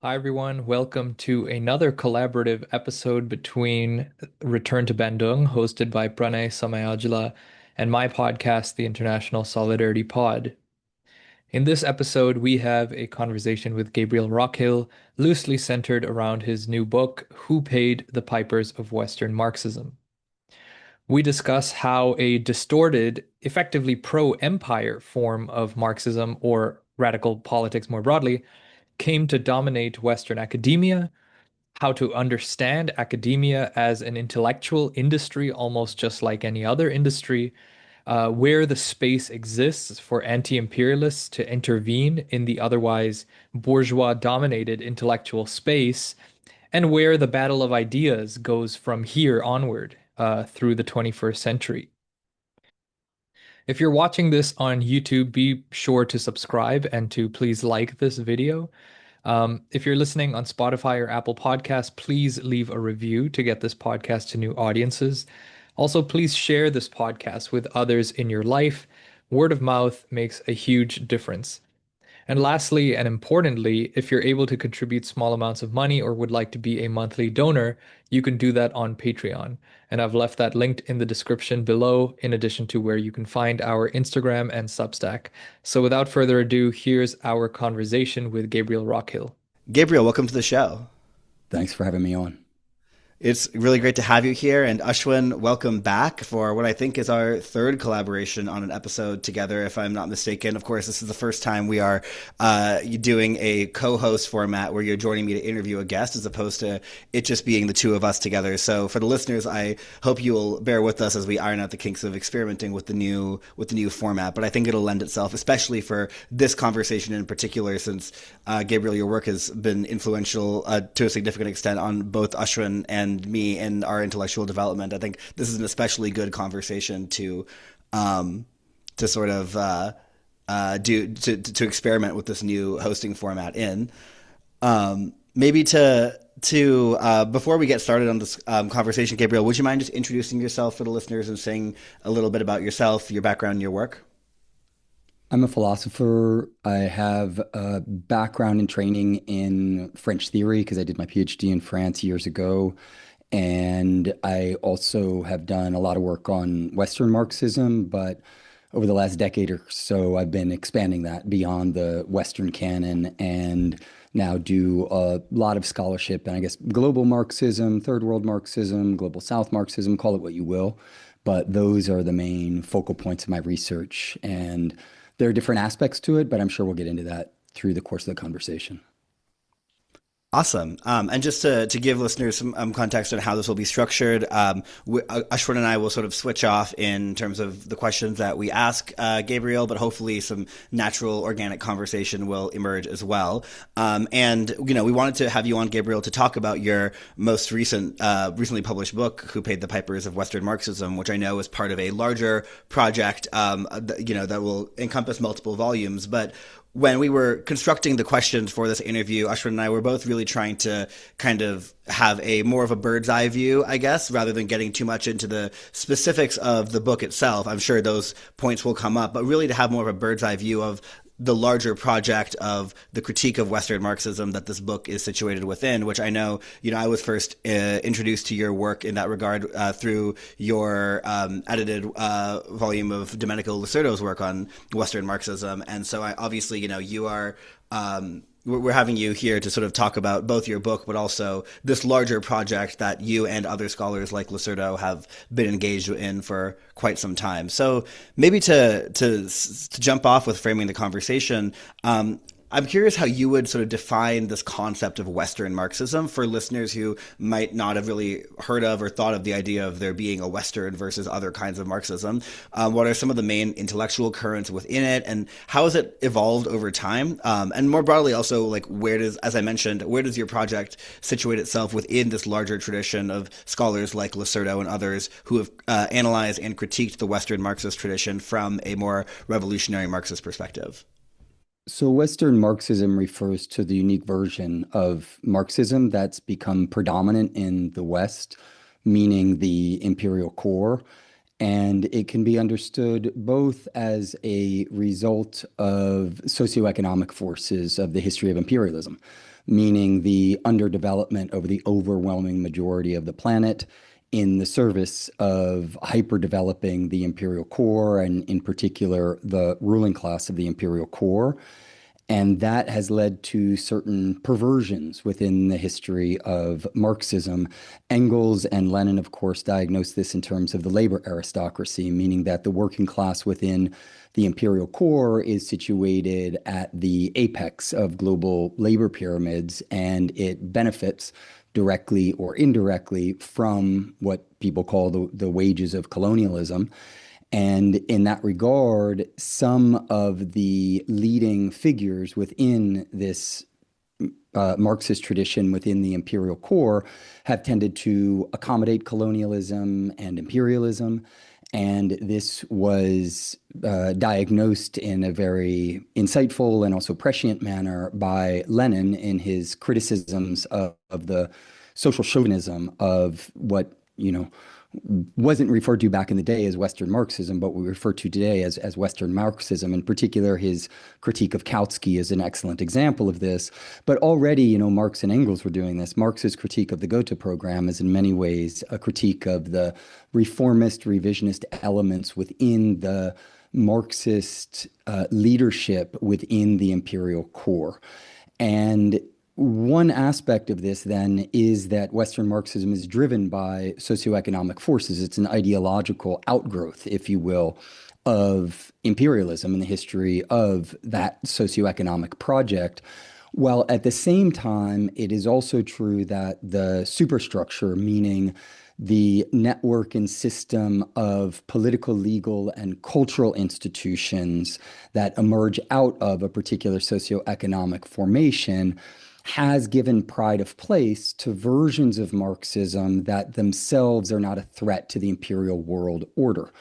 Hi, everyone. Welcome to another collaborative episode between Return to Bandung, hosted by Pranay Somayajula, and my podcast, the International Solidarity Pod. In this episode, we have a conversation with Gabriel Rockill, loosely centered around his new book, Who Paid the Pipers of Western Marxism? We discuss how a distorted, effectively pro-empire form of Marxism, or radical politics more broadly, came to dominate Western academia, how to understand academia as an intellectual industry, almost just like any other industry, where the space exists for anti-imperialists to intervene in the otherwise bourgeois-dominated intellectual space, and where the battle of ideas goes from here onward through the 21st century. If you're watching this on YouTube, be sure to subscribe and to please like this video. If you're listening on Spotify or Apple Podcasts, please leave a review to get this podcast to new audiences. Also, please share this podcast with others in your life. Word of mouth makes a huge difference. And lastly, and importantly, if you're able to contribute small amounts of money or would like to be a monthly donor, you can do that on Patreon. And I've left that linked in the description below, in addition to where you can find our Instagram and Substack. So without further ado, here's our conversation with Gabriel Rockill. Gabriel, welcome to the show. Thanks for having me on. It's really great to have you here. And Ashwin, welcome back for what I think is our third collaboration on an episode together, if I'm not mistaken. Of course, this is the first time we are doing a co-host format where you're joining me to interview a guest as opposed to it just being the two of us together. So for the listeners, I hope you will bear with us as we iron out the kinks of experimenting with the new format. But I think it'll lend itself, especially for this conversation in particular, since Gabriel, your work has been influential to a significant extent on both Ashwin and me in our intellectual development. I think this is an especially good conversation to sort of to experiment with this new hosting format in. Maybe to before we get started on this conversation, Gabriel, would you mind just introducing yourself for the listeners and saying a little bit about yourself, your background, and your work? I'm a philosopher. I have a background and training in French theory because I did my PhD in France years ago. And I also have done a lot of work on Western Marxism, but over the last decade or so, I've been expanding that beyond the Western canon and now do a lot of scholarship and I guess global Marxism, third world Marxism, global South Marxism, call it what you will. But those are the main focal points of my research. And there are different aspects to it, but I'm sure we'll get into that through the course of the conversation. Awesome. And just to give listeners some context on how this will be structured, Ashwin and I will sort of switch off in terms of the questions that we ask Gabriel, but hopefully some natural, organic conversation will emerge as well. And, you know, we wanted to have you on, Gabriel, to talk about your most recently published book, Who Paid the Pipers of Western Marxism, which I know is part of a larger project, that will encompass multiple volumes. But when we were constructing the questions for this interview, Ashwin and I were both really trying to kind of have a more of a bird's eye view, I guess, rather than getting too much into the specifics of the book itself. I'm sure those points will come up, but really to have more of a bird's eye view of the larger project of the critique of Western Marxism that this book is situated within, which I know, I was first introduced to your work in that regard through your edited volume of Domenico Lucerdo's work on Western Marxism. And so obviously, you are we're having you here to sort of talk about both your book, but also this larger project that you and other scholars like Lucerdo have been engaged in for quite some time. So maybe to jump off with framing the conversation, I'm curious how you would sort of define this concept of Western Marxism for listeners who might not have really heard of or thought of the idea of there being a Western versus other kinds of Marxism. What are some of the main intellectual currents within it, and how has it evolved over time? And more broadly, also, like, as I mentioned, where does your project situate itself within this larger tradition of scholars like Lucerdo and others who have analyzed and critiqued the Western Marxist tradition from a more revolutionary Marxist perspective? So Western Marxism refers to the unique version of Marxism that's become predominant in the West, meaning the imperial core. And it can be understood both as a result of socioeconomic forces of the history of imperialism. meaning the underdevelopment of the overwhelming majority of the planet in the service of hyper-developing the imperial core, and in particular, the ruling class of the imperial core. And that has led to certain perversions within the history of Marxism. Engels and Lenin, of course, diagnosed this in terms of the labor aristocracy, meaning that the working class within the imperial core is situated at the apex of global labor pyramids, and it benefits directly or indirectly from what people call the wages of colonialism. And in that regard, some of the leading figures within this Marxist tradition within the imperial core have tended to accommodate colonialism and imperialism. And this was diagnosed in a very insightful and also prescient manner by Lenin in his criticisms of the social chauvinism of what, wasn't referred to back in the day as Western Marxism, but we refer to today as Western Marxism. In particular, his critique of Kautsky is an excellent example of this. But already, Marx and Engels were doing this. Marx's critique of the Gotha program is in many ways a critique of the reformist, revisionist elements within the Marxist leadership within the imperial core. And one aspect of this, then, is that Western Marxism is driven by socioeconomic forces. It's an ideological outgrowth, if you will, of imperialism and the history of that socioeconomic project. While at the same time, it is also true that the superstructure, meaning the network and system of political, legal, and cultural institutions that emerge out of a particular socioeconomic formation, has given pride of place to versions of Marxism that themselves are not a threat to the imperial world order.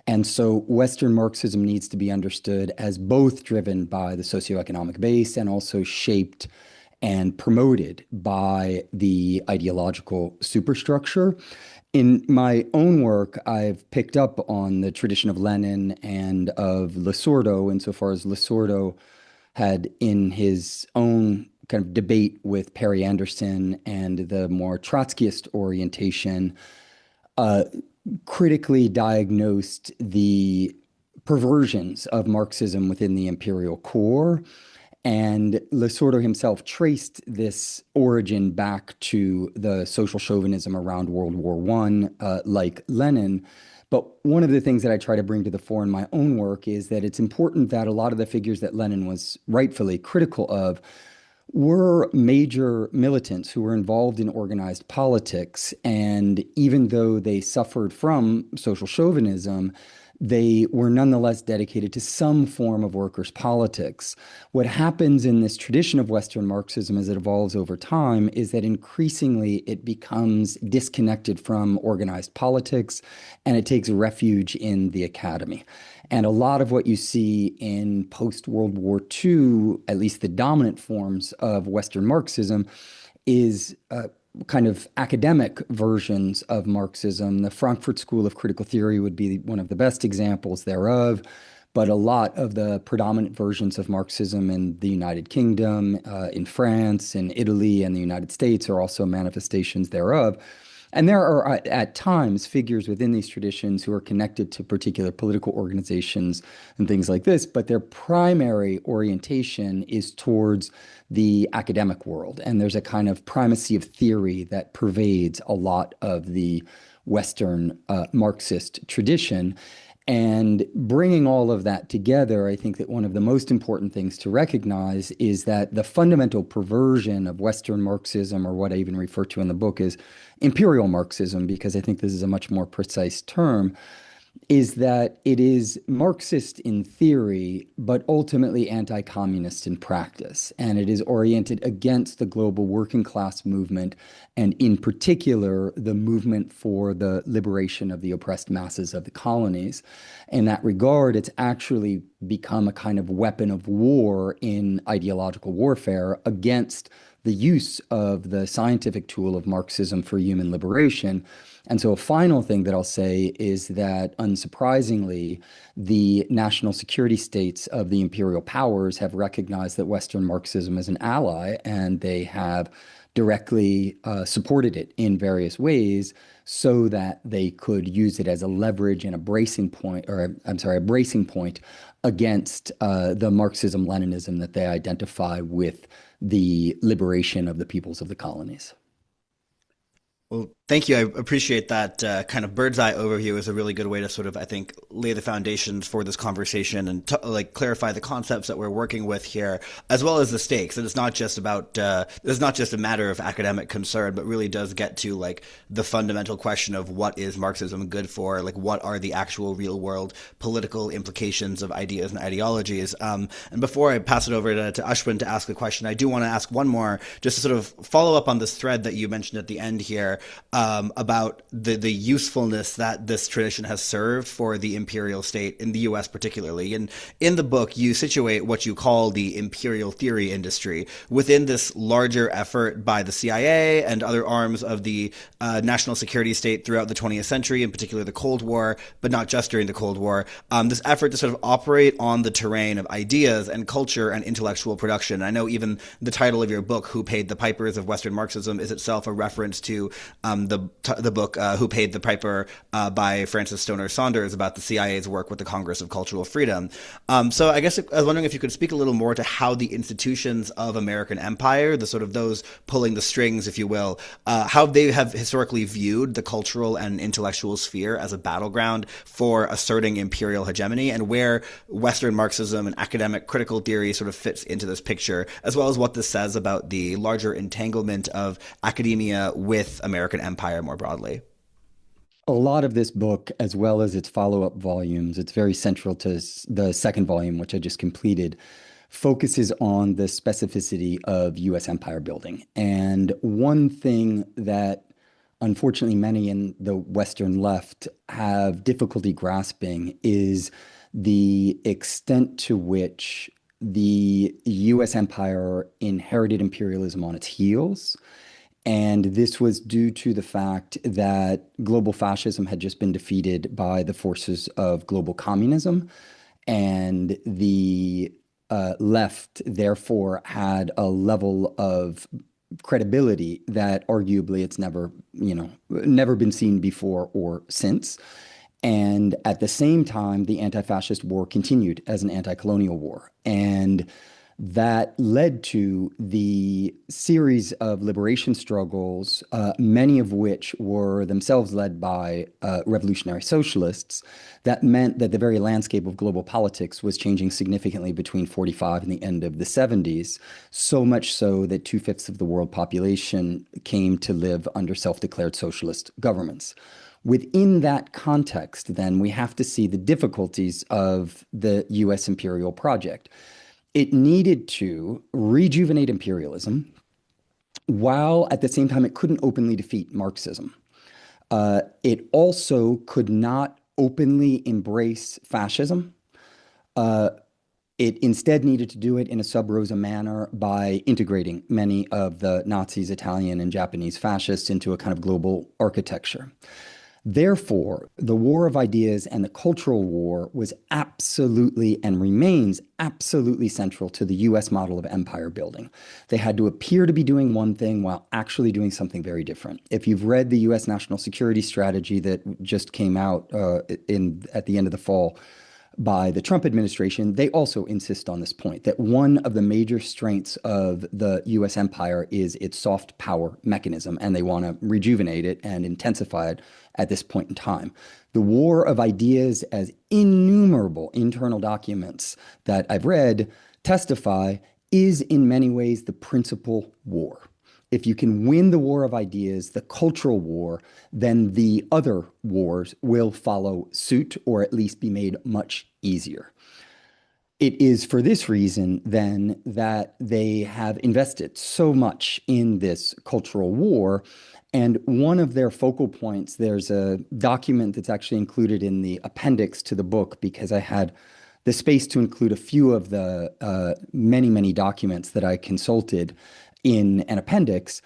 And so Western Marxism needs to be understood as both driven by the socioeconomic base and also shaped and promoted by the ideological superstructure. In my own work, I've picked up on the tradition of Lenin and of Lisordo, insofar as Lisordo had, in his own kind of debate with Perry Anderson and the more Trotskyist orientation, critically diagnosed the perversions of Marxism within the imperial core. And Lisordo himself traced this origin back to the social chauvinism around World War I, like Lenin. But one of the things that I try to bring to the fore in my own work is that it's important that a lot of the figures that Lenin was rightfully critical of were major militants who were involved in organized politics. And even though they suffered from social chauvinism, they were nonetheless dedicated to some form of workers' politics. What happens in this tradition of Western Marxism as it evolves over time is that increasingly it becomes disconnected from organized politics, and it takes refuge in the academy. And a lot of what you see in post-World War II, at least the dominant forms of Western Marxism, is kind of academic versions of Marxism. The Frankfurt School of Critical Theory would be one of the best examples thereof. But a lot of the predominant versions of Marxism in the United Kingdom, in France, in Italy, and the United States are also manifestations thereof. And there are at times figures within these traditions who are connected to particular political organizations and things like this, but their primary orientation is towards the academic world. And there's a kind of primacy of theory that pervades a lot of the Western Marxist tradition. And bringing all of that together, I think that one of the most important things to recognize is that the fundamental perversion of Western Marxism, or what I even refer to in the book as Imperial Marxism, because I think this is a much more precise term, is that it is Marxist in theory, but ultimately anti-communist in practice. And it is oriented against the global working class movement, and in particular, the movement for the liberation of the oppressed masses of the colonies. In that regard, it's actually become a kind of weapon of war in ideological warfare against the use of the scientific tool of Marxism for human liberation. And so a final thing that I'll say is that, unsurprisingly, the national security states of the imperial powers have recognized that Western Marxism is an ally, and they have directly supported it in various ways so that they could use it as a leverage and a bracing point, or I'm sorry, a bracing point against the Marxism-Leninism that they identify with the liberation of the peoples of the colonies. Well, thank you. I appreciate that kind of bird's eye overview is a really good way to sort of, I think, lay the foundations for this conversation and like clarify the concepts that we're working with here, as well as the stakes. And it's not just about, it's not just a matter of academic concern, but really does get to like the fundamental question of what is Marxism good for? Like, what are the actual real world political implications of ideas and ideologies? And before I pass it over to Ashwin to ask the question, I do want to ask one more, just to sort of follow up on this thread that you mentioned at the end here, about the usefulness that this tradition has served for the imperial state in the US particularly. And in the book, you situate what you call the imperial theory industry within this larger effort by the CIA and other arms of the national security state throughout the 20th century, in particular the Cold War, but not just during the Cold War. This effort to sort of operate on the terrain of ideas and culture and intellectual production. I know even the title of your book, Who Paid the Pipers of Western Marxism, is itself a reference to the book Who Paid the Piper by Francis Stoner Saunders about the CIA's work with the Congress of Cultural Freedom. So I guess I was wondering if you could speak a little more to how the institutions of American empire, the sort of those pulling the strings, if you will, how they have historically viewed the cultural and intellectual sphere as a battleground for asserting imperial hegemony, and where Western Marxism and academic critical theory sort of fits into this picture, as well as what this says about the larger entanglement of academia with American empire more broadly. A lot of this book, as well as its follow-up volumes, it's very central to the second volume, which I just completed, focuses on the specificity of US empire building. And one thing that unfortunately many in the Western left have difficulty grasping is the extent to which the US empire inherited imperialism on its heels. And this was due to the fact that global fascism had just been defeated by the forces of global communism. And the left, therefore, had a level of credibility that arguably it's never been seen before or since. And at the same time, the anti-fascist war continued as an anti-colonial war. And that led to the series of liberation struggles, many of which were themselves led by revolutionary socialists. That meant that the very landscape of global politics was changing significantly between 45 and the end of the 70s, so much so that 2/5 of the world population came to live under self-declared socialist governments. Within that context, then, we have to see the difficulties of the US imperial project. It needed to rejuvenate imperialism while at the same time it couldn't openly defeat Marxism. It also could not openly embrace fascism. It instead needed to do it in a sub rosa manner by integrating many of the Nazis, Italian, and Japanese fascists into a kind of global architecture. Therefore, the war of ideas and the cultural war was absolutely and remains absolutely central to the US model of empire building. They had to appear to be doing one thing while actually doing something very different. If you've read the US national security strategy that just came out at the end of the fall by the Trump administration, they also insist on this point, that one of the major strengths of the US empire is its soft power mechanism, and they want to rejuvenate it and intensify it at this point in time. The war of ideas, as innumerable internal documents that I've read testify, is in many ways the principal war. If you can win the war of ideas, the cultural war, then the other wars will follow suit, or at least be made much easier. It is for this reason, then, that they have invested so much in this cultural war. And one of their focal points, there's a document that's actually included in the appendix to the book, because I had the space to include a few of the many, many documents that I consulted in an appendix.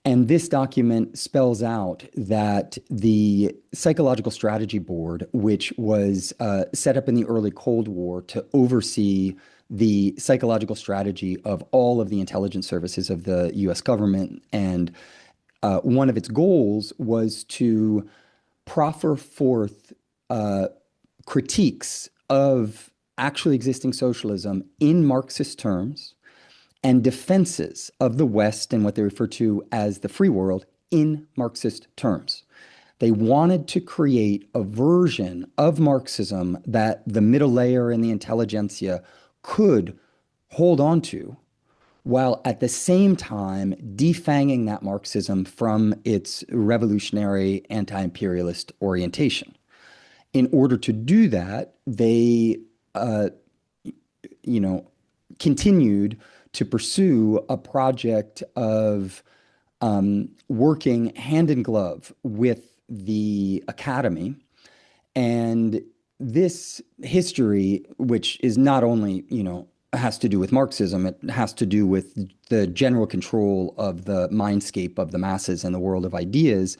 And this document spells out that the Psychological Strategy Board, which was set up in the early Cold War to oversee the psychological strategy of all of the intelligence services of the US government, and one of its goals was to proffer forth uh, critiques of actually existing socialism in Marxist terms and defenses of the West and what they refer to as the free world in Marxist terms. They wanted to create a version of Marxism that the middle layer and the intelligentsia could hold on to, while at the same time defanging that Marxism from its revolutionary anti-imperialist orientation. In order to do that, they, uh, you know, continued to pursue a project of working hand in glove with the academy. And this history, which is not only, has to do with Marxism, it has to do with the general control of the mindscape of the masses and the world of ideas,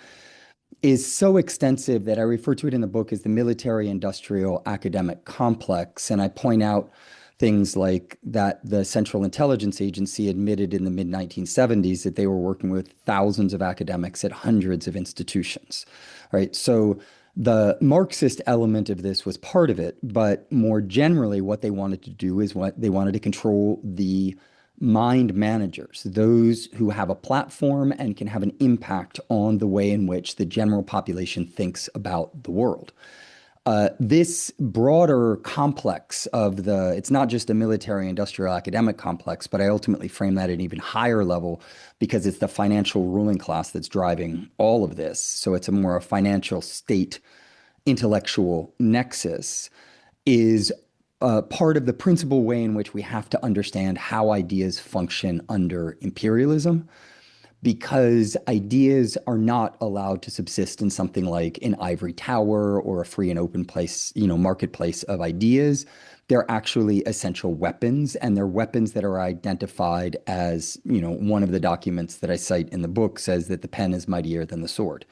is so extensive that I refer to it in the book as the military industrial academic complex. And I point out things like that the Central Intelligence Agency admitted in the mid 1970s that they were working with thousands of academics at hundreds of institutions, right? So the Marxist element of this was part of it, but more generally, what they wanted to do is what they wanted to control the mind managers, those who have a platform and can have an impact on the way in which the general population thinks about the world. This broader complex of it's not just a military industrial academic complex, but I ultimately frame that at an even higher level because it's the financial ruling class that's driving all of this. So it's a more financial state intellectual nexus is part of the principal way in which we have to understand how ideas function under imperialism, because ideas are not allowed to subsist in something like an ivory tower or a free and open place, marketplace of ideas. They're actually essential weapons, and they're weapons that are identified as, one of the documents that I cite in the book says that the pen is mightier than the sword.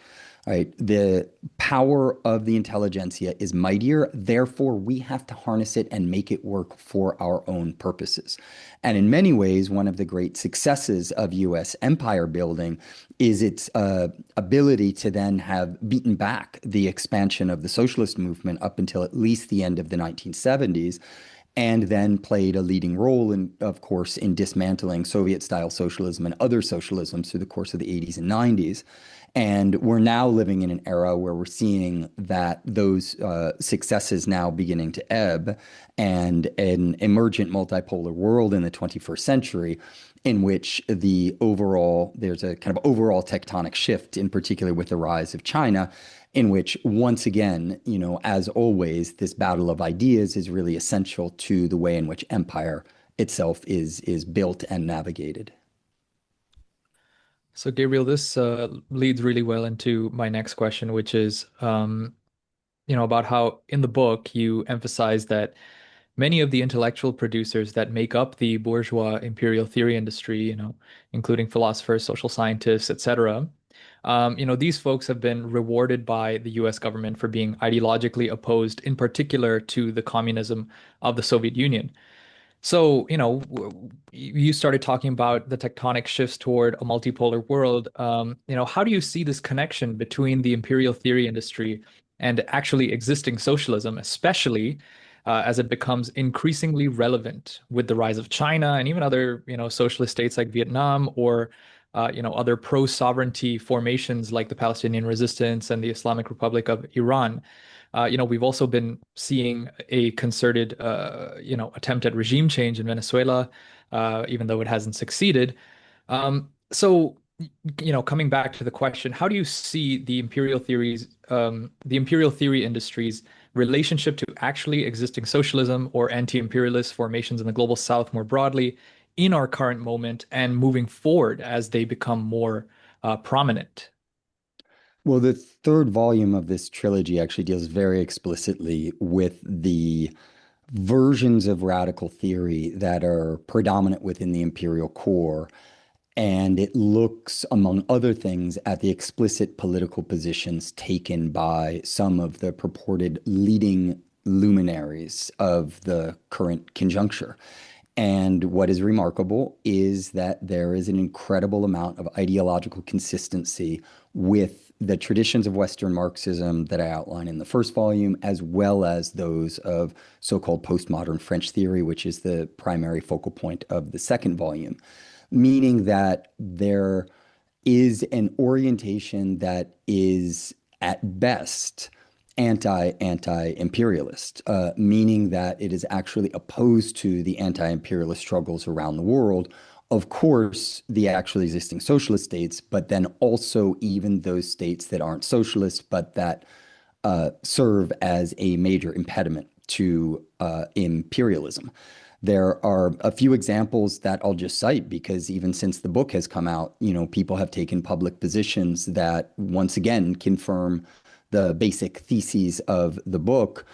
Right. The power of the intelligentsia is mightier. Therefore, we have to harness it and make it work for our own purposes. And in many ways, one of the great successes of US empire building is its ability to then have beaten back the expansion of the socialist movement up until at least the end of the 1970s, and then played a leading role in, of course, in dismantling Soviet-style socialism and other socialisms through the course of the 80s and 90s. And we're now living in an era where we're seeing that those successes now beginning to ebb, and an emergent multipolar world in the 21st century in which there's a kind of overall tectonic shift, in particular with the rise of China, in which once again, as always, this battle of ideas is really essential to the way in which empire itself is built and navigated. So, Gabriel, this leads really well into my next question, which is, about how in the book you emphasize that many of the intellectual producers that make up the bourgeois imperial theory industry, including philosophers, social scientists, etc., these folks have been rewarded by the US government for being ideologically opposed, in particular to the communism of the Soviet Union. So, you started talking about the tectonic shifts toward a multipolar world. How do you see this connection between the imperial theory industry and actually existing socialism, especially as it becomes increasingly relevant with the rise of China and even other, socialist states like Vietnam, or, other pro-sovereignty formations like the Palestinian Resistance and the Islamic Republic of Iran? We've also been seeing a concerted, attempt at regime change in Venezuela, even though it hasn't succeeded. So, coming back to the question, how do you see the imperial theory industry's relationship to actually existing socialism or anti-imperialist formations in the global South more broadly in our current moment and moving forward as they become more prominent? Well, the third volume of this trilogy actually deals very explicitly with the versions of radical theory that are predominant within the imperial core, And it looks, among other things, at the explicit political positions taken by some of the purported leading luminaries of the current conjuncture. And what is remarkable is that there is an incredible amount of ideological consistency with the traditions of Western Marxism that I outline in the first volume, as well as those of so-called postmodern French theory, which is the primary focal point of the second volume, meaning that there is an orientation that is at best anti-imperialist, meaning that it is actually opposed to the anti-imperialist struggles around the world. Of course, the actually existing socialist states, but then also even those states that aren't socialist, but that serve as a major impediment to imperialism. There are a few examples that I'll just cite because even since the book has come out, people have taken public positions that once again confirm the basic theses of the book.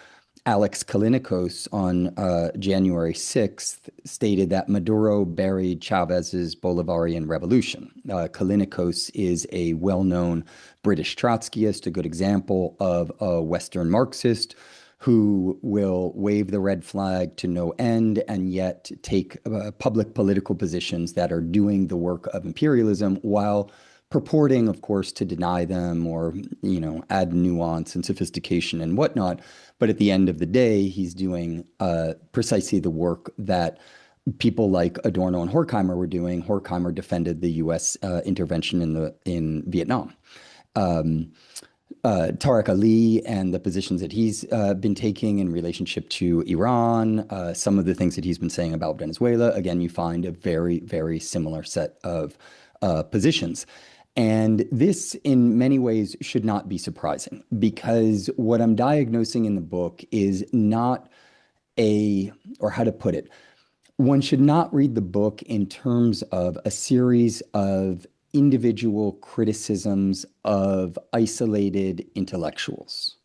Alex Kalinikos on January 6th stated that Maduro buried Chavez's Bolivarian revolution. Kalinikos is a well-known British Trotskyist, a good example of a Western Marxist who will wave the red flag to no end and yet take public political positions that are doing the work of imperialism while purporting, of course, to deny them or, add nuance and sophistication and whatnot. But at the end of the day, he's doing precisely the work that people like Adorno and Horkheimer were doing. Horkheimer defended the U.S. Intervention in Vietnam. Tariq Ali and the positions that he's been taking in relationship to Iran, some of the things that he's been saying about Venezuela, again, you find a very, very similar set of positions. And this, in many ways, should not be surprising because what I'm diagnosing in the book is not or how to put it, one should not read the book in terms of a series of individual criticisms of isolated intellectuals.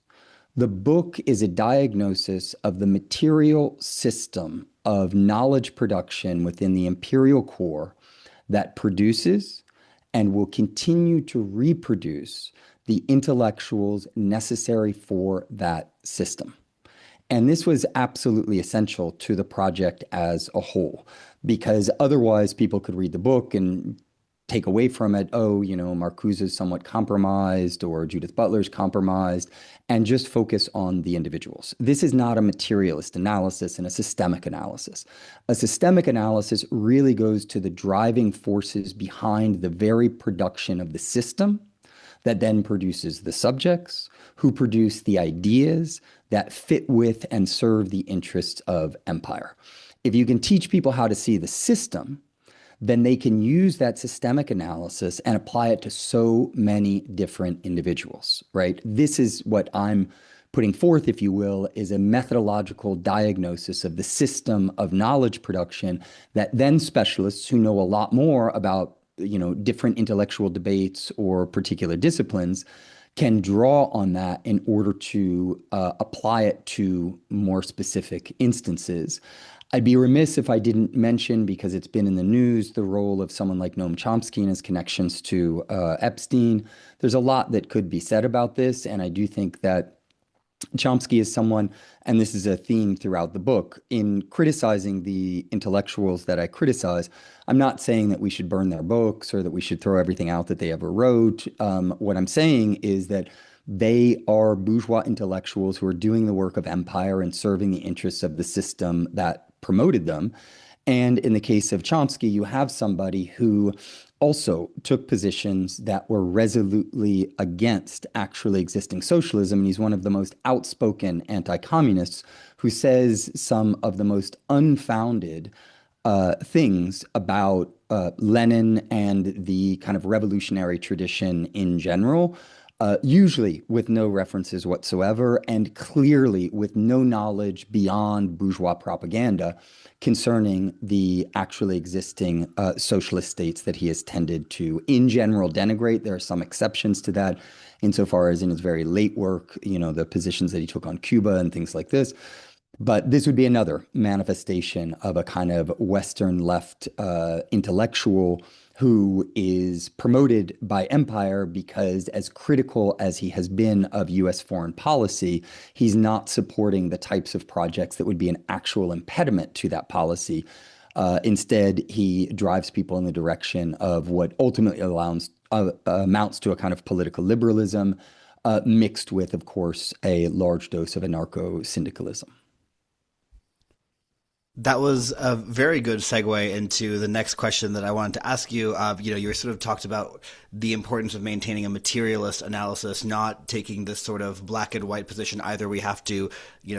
The book is a diagnosis of the material system of knowledge production within the imperial core that produces and will continue to reproduce the intellectuals necessary for that system. And this was absolutely essential to the project as a whole, because otherwise people could read the book and take away from it, Marcuse is somewhat compromised or Judith Butler's compromised, and just focus on the individuals. This is not a materialist analysis and a systemic analysis. A systemic analysis really goes to the driving forces behind the very production of the system that then produces the subjects who produce the ideas that fit with and serve the interests of empire. If you can teach people how to see the system, then they can use that systemic analysis and apply it to so many different individuals, right? This is what I'm putting forth, if you will, is a methodological diagnosis of the system of knowledge production that then specialists who know a lot more about, different intellectual debates or particular disciplines can draw on that in order to apply it to more specific instances. I'd be remiss if I didn't mention, because it's been in the news, the role of someone like Noam Chomsky and his connections to Epstein. There's a lot that could be said about this, and I do think that Chomsky is someone, and this is a theme throughout the book, in criticizing the intellectuals that I criticize. I'm not saying that we should burn their books or that we should throw everything out that they ever wrote. What I'm saying is that they are bourgeois intellectuals who are doing the work of empire and serving the interests of the system that promoted them. And in the case of Chomsky, you have somebody who also took positions that were resolutely against actually existing socialism. And he's one of the most outspoken anti-communists who says some of the most unfounded things about Lenin and the kind of revolutionary tradition in general, usually with no references whatsoever and clearly with no knowledge beyond bourgeois propaganda concerning the actually existing socialist states that he has tended to, in general, denigrate. There are some exceptions to that, insofar as in his very late work, the positions that he took on Cuba and things like this. But this would be another manifestation of a kind of Western left intellectual who is promoted by empire because, as critical as he has been of US foreign policy, he's not supporting the types of projects that would be an actual impediment to that policy. Instead, he drives people in the direction of what ultimately amounts to a kind of political liberalism, mixed with, of course, a large dose of anarcho-syndicalism. That was a very good segue into the next question that I wanted to ask you. You sort of talked about the importance of maintaining a materialist analysis, not taking this sort of black and white position. Either we have to,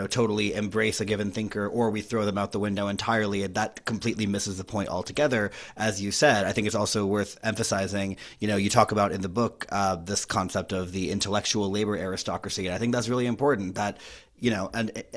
totally embrace a given thinker, or we throw them out the window entirely, and that completely misses the point altogether. As you said, I think it's also worth emphasizing. You talk about in the book this concept of the intellectual labor aristocracy, and I think that's really important. That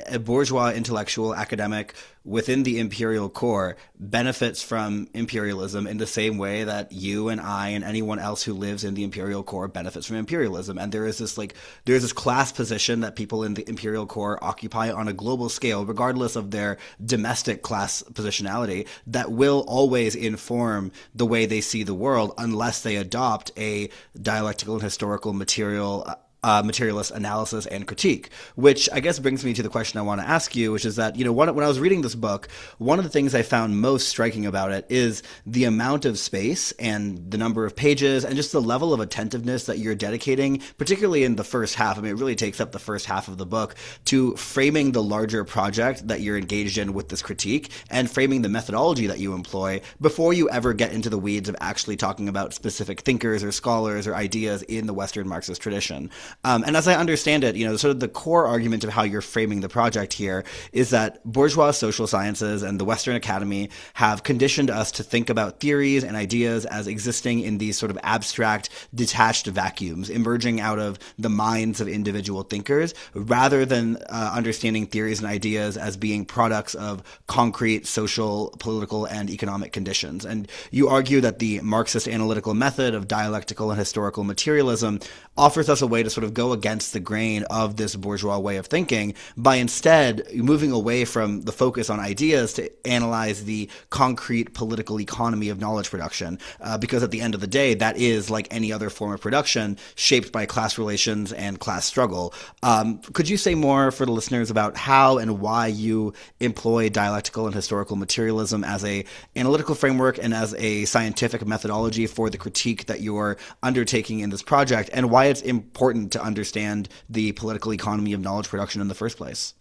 a bourgeois intellectual academic within the imperial core benefits from imperialism in the same way that you and I and anyone else who lives in the imperial core benefits from imperialism. And there's this class position that people in the imperial core occupy on a global scale, regardless of their domestic class positionality, that will always inform the way they see the world unless they adopt a dialectical and historical materialist analysis and critique, which I guess brings me to the question I want to ask you, which is that, when I was reading this book, one of the things I found most striking about it is the amount of space and the number of pages and just the level of attentiveness that you're dedicating, particularly in the first half. I mean, it really takes up the first half of the book to framing the larger project that you're engaged in with this critique and framing the methodology that you employ before you ever get into the weeds of actually talking about specific thinkers or scholars or ideas in the Western Marxist tradition. And as I understand it, sort of the core argument of how you're framing the project here is that bourgeois social sciences and the Western Academy have conditioned us to think about theories and ideas as existing in these sort of abstract, detached vacuums, emerging out of the minds of individual thinkers, rather than understanding theories and ideas as being products of concrete social, political, and economic conditions. And you argue that the Marxist analytical method of dialectical and historical materialism offers us a way to sort of go against the grain of this bourgeois way of thinking by instead moving away from the focus on ideas to analyze the concrete political economy of knowledge production. Because at the end of the day, that is, like any other form of production, shaped by class relations and class struggle. Could you say more for the listeners about how and why you employ dialectical and historical materialism as a analytical framework and as a scientific methodology for the critique that you're undertaking in this project, and why it's important to understand the political economy of knowledge production in the first place?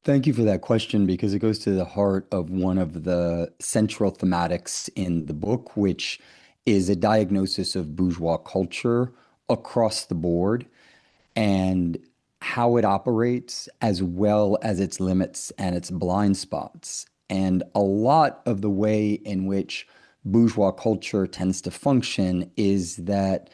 Thank you for that question because it goes to the heart of one of the central thematics in the book, which is a diagnosis of bourgeois culture across the board and how it operates, as well as its limits and its blind spots. And a lot of the way in which bourgeois culture tends to function is that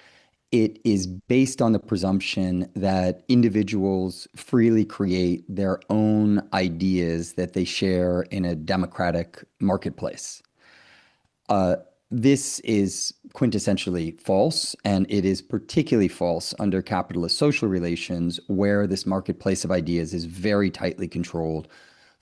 it is based on the presumption that individuals freely create their own ideas that they share in a democratic marketplace. Uh, this is quintessentially false, and it is particularly false under capitalist social relations, where this marketplace of ideas is very tightly controlled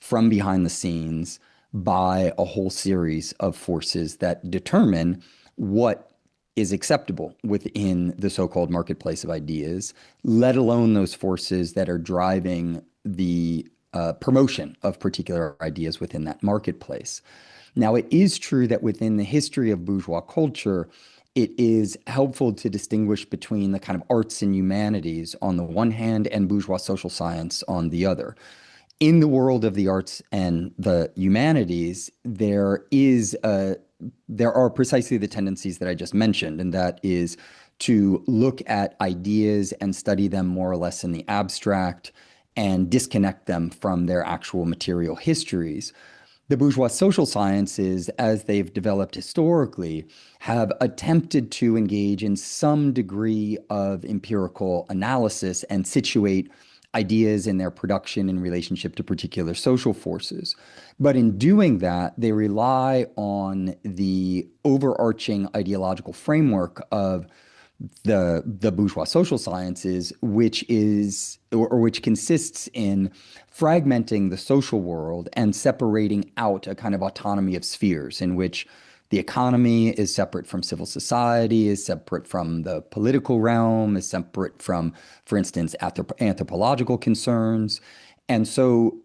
from behind the scenes by a whole series of forces that determine what is acceptable within the so-called marketplace of ideas, let alone those forces that are driving the promotion of particular ideas within that marketplace. Now, it is true that within the history of bourgeois culture, it is helpful to distinguish between the kind of arts and humanities on the one hand and bourgeois social science on the other. In the world of the arts and the humanities, there are precisely the tendencies that I just mentioned, and that is to look at ideas and study them more or less in the abstract and disconnect them from their actual material histories. The bourgeois social sciences, as they've developed historically, have attempted to engage in some degree of empirical analysis and situate ideas in their production in relationship to particular social forces. But in doing that, they rely on the overarching ideological framework of the bourgeois social sciences, which is or which consists in fragmenting the social world and separating out a kind of autonomy of spheres in which The economy is separate from civil society, is separate from the political realm, is separate from, for instance, anthropological concerns. And so,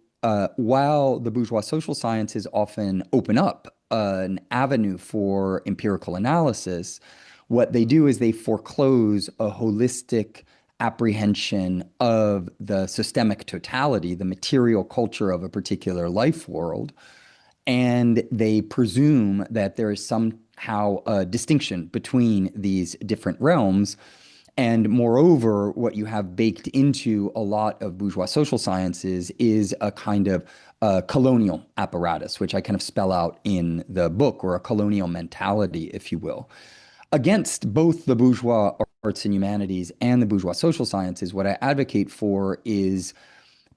while the bourgeois social sciences often open up an avenue for empirical analysis, what they do is they foreclose a holistic apprehension of the systemic totality, the material culture of a particular life world, and they presume that there is somehow a distinction between these different realms. And moreover, what you have baked into a lot of bourgeois social sciences is a kind of colonial apparatus, which I kind of spell out in the book, or a colonial mentality, if you will. Against both the bourgeois arts and humanities and the bourgeois social sciences, what I advocate for is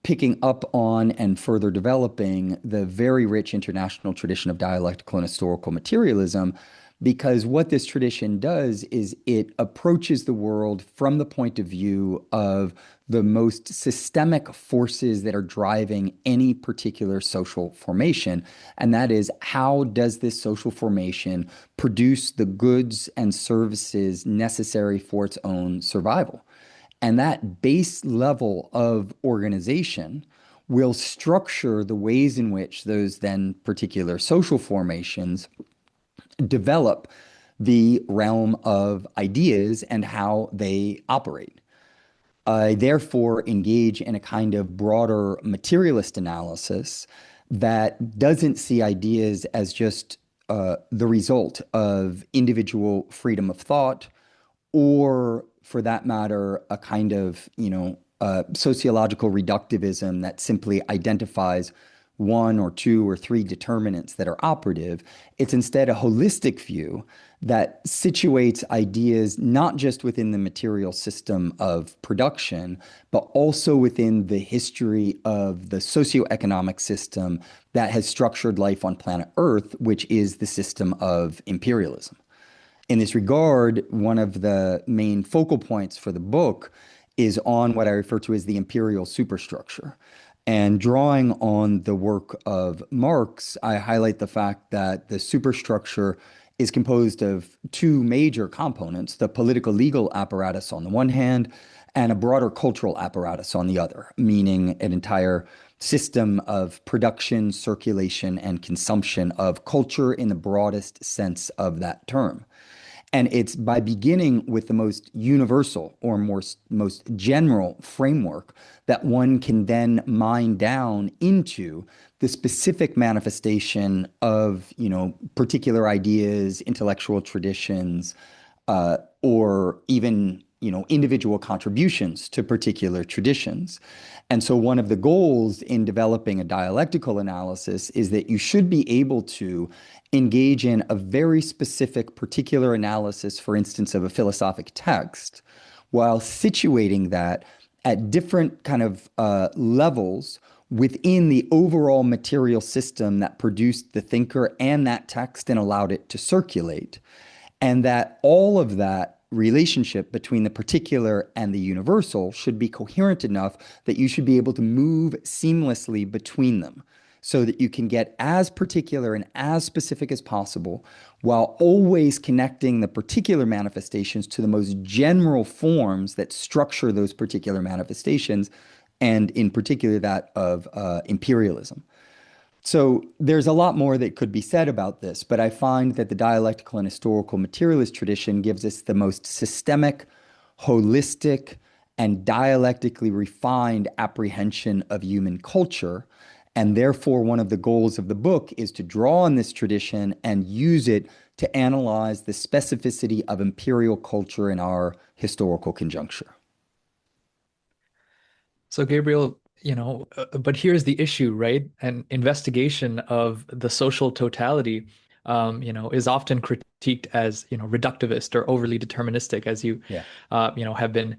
picking up on and further developing the very rich international tradition of dialectical and historical materialism, because what this tradition does is it approaches the world from the point of view of the most systemic forces that are driving any particular social formation. And that is, how does this social formation produce the goods and services necessary for its own survival? And that base level of organization will structure the ways in which those then particular social formations develop the realm of ideas and how they operate. I therefore engage in a kind of broader materialist analysis that doesn't see ideas as just the result of individual freedom of thought, or for that matter, a kind of, sociological reductivism that simply identifies one or two or three determinants that are operative. It's instead a holistic view that situates ideas not just within the material system of production, but also within the history of the socioeconomic system that has structured life on planet Earth, which is the system of imperialism. In this regard, one of the main focal points for the book is on what I refer to as the imperial superstructure. And drawing on the work of Marx, I highlight the fact that the superstructure is composed of two major components: the political legal apparatus on the one hand, and a broader cultural apparatus on the other, meaning an entire system of production, circulation, and consumption of culture in the broadest sense of that term. And it's by beginning with the most universal or most general framework that one can then mine down into the specific manifestation of, particular ideas, intellectual traditions, or even, individual contributions to particular traditions. And so one of the goals in developing a dialectical analysis is that you should be able to engage in a very specific particular analysis, for instance, of a philosophic text, while situating that at different kind of levels within the overall material system that produced the thinker and that text and allowed it to circulate. And that all of that relationship between the particular and the universal should be coherent enough that you should be able to move seamlessly between them, so that you can get as particular and as specific as possible, while always connecting the particular manifestations to the most general forms that structure those particular manifestations, and in particular that of imperialism. So there's a lot more that could be said about this, but I find that the dialectical and historical materialist tradition gives us the most systemic, holistic, and dialectically refined apprehension of human culture. And therefore, one of the goals of the book is to draw on this tradition and use it to analyze the specificity of imperial culture in our historical conjuncture. So, Gabriel, but here's the issue, right? An investigation of the social totality, is often critiqued as, reductivist or overly deterministic, as you, Yeah. have been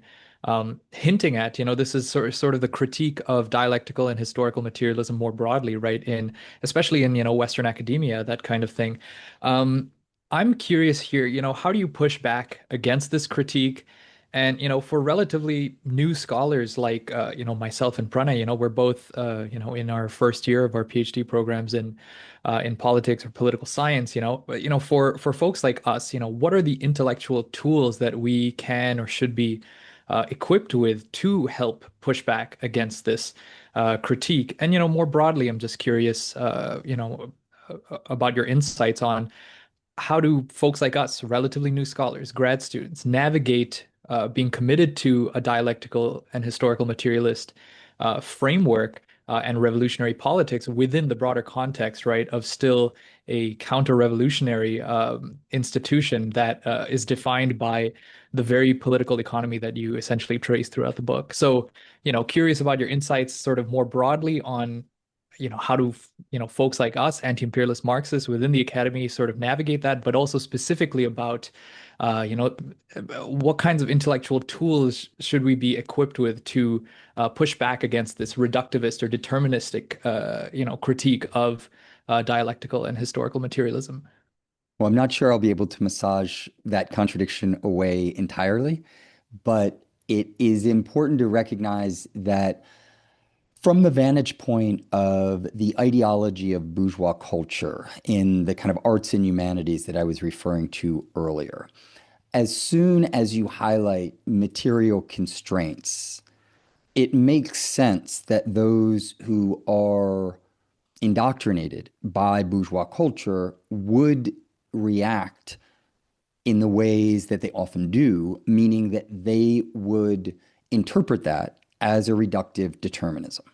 hinting at. This is sort of the critique of dialectical and historical materialism more broadly, right? Especially in, Western academia, that kind of thing. I'm curious here, how do you push back against this critique? And, for relatively new scholars like, myself and Pranay, we're both, in our first year of our PhD programs in politics or political science, but, for folks like us, what are the intellectual tools that we can or should be equipped with to help push back against this critique? And, more broadly, I'm just curious, about your insights on how do folks like us, relatively new scholars, grad students, navigate being committed to a dialectical and historical materialist framework and revolutionary politics within the broader context, right, of still a counter-revolutionary institution that is defined by the very political economy that you essentially trace throughout the book. So, curious about your insights sort of more broadly on how do, folks like us, anti-imperialist Marxists within the academy sort of navigate that, but also specifically about, what kinds of intellectual tools should we be equipped with to push back against this reductivist or deterministic, critique of dialectical and historical materialism? Well, I'm not sure I'll be able to massage that contradiction away entirely, but it is important to recognize that from the vantage point of the ideology of bourgeois culture in the kind of arts and humanities that I was referring to earlier, as soon as you highlight material constraints, it makes sense that those who are indoctrinated by bourgeois culture would react in the ways that they often do, meaning that they would interpret that as a reductive determinism.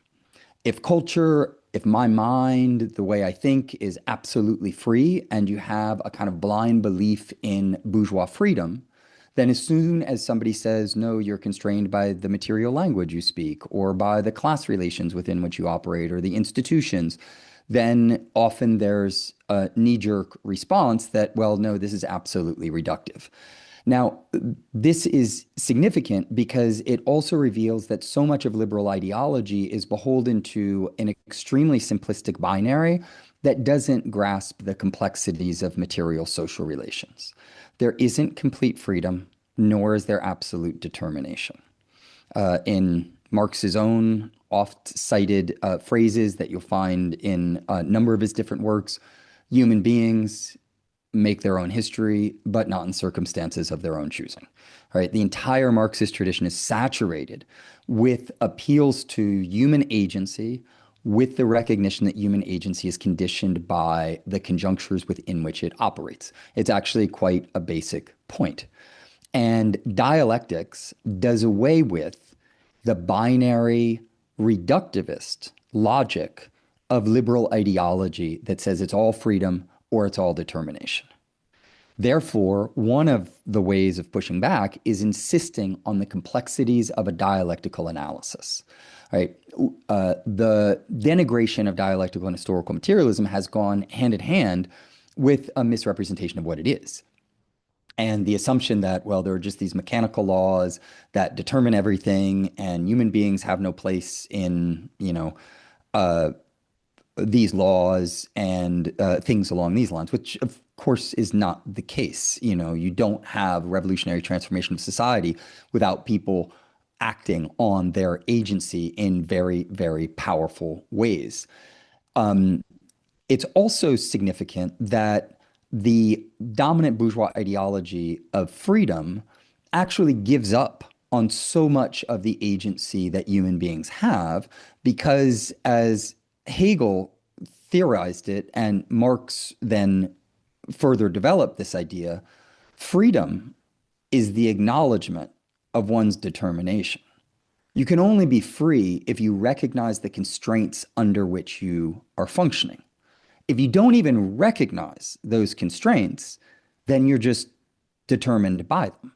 If culture, if my mind, the way I think is absolutely free, and you have a kind of blind belief in bourgeois freedom, then as soon as somebody says, no, you're constrained by the material language you speak, or by the class relations within which you operate, or the institutions, then often there's a knee-jerk response that, well, no, this is absolutely reductive. Now, this is significant because it also reveals that so much of liberal ideology is beholden to an extremely simplistic binary that doesn't grasp the complexities of material social relations. There isn't complete freedom, nor is there absolute determination. In Marx's own oft-cited phrases that you'll find in a number of his different works, human beings make their own history, but not in circumstances of their own choosing. Right? The entire Marxist tradition is saturated with appeals to human agency, with the recognition that human agency is conditioned by the conjunctures within which it operates. It's actually quite a basic point. And dialectics does away with the binary reductivist logic of liberal ideology that says it's all freedom or it's all determination. Therefore, one of the ways of pushing back is insisting on the complexities of a dialectical analysis. Right? The denigration of dialectical and historical materialism has gone hand in hand with a misrepresentation of what it is. And the assumption that, well, there are just these mechanical laws that determine everything, and human beings have no place in, these laws and things along these lines, which of course is not the case. You don't have revolutionary transformation of society without people acting on their agency in very, very powerful ways. It's also significant that the dominant bourgeois ideology of freedom actually gives up on so much of the agency that human beings have, because as Hegel theorized it, and Marx then further developed this idea, freedom is the acknowledgement of one's determination. You can only be free if you recognize the constraints under which you are functioning. If you don't even recognize those constraints, then you're just determined by them.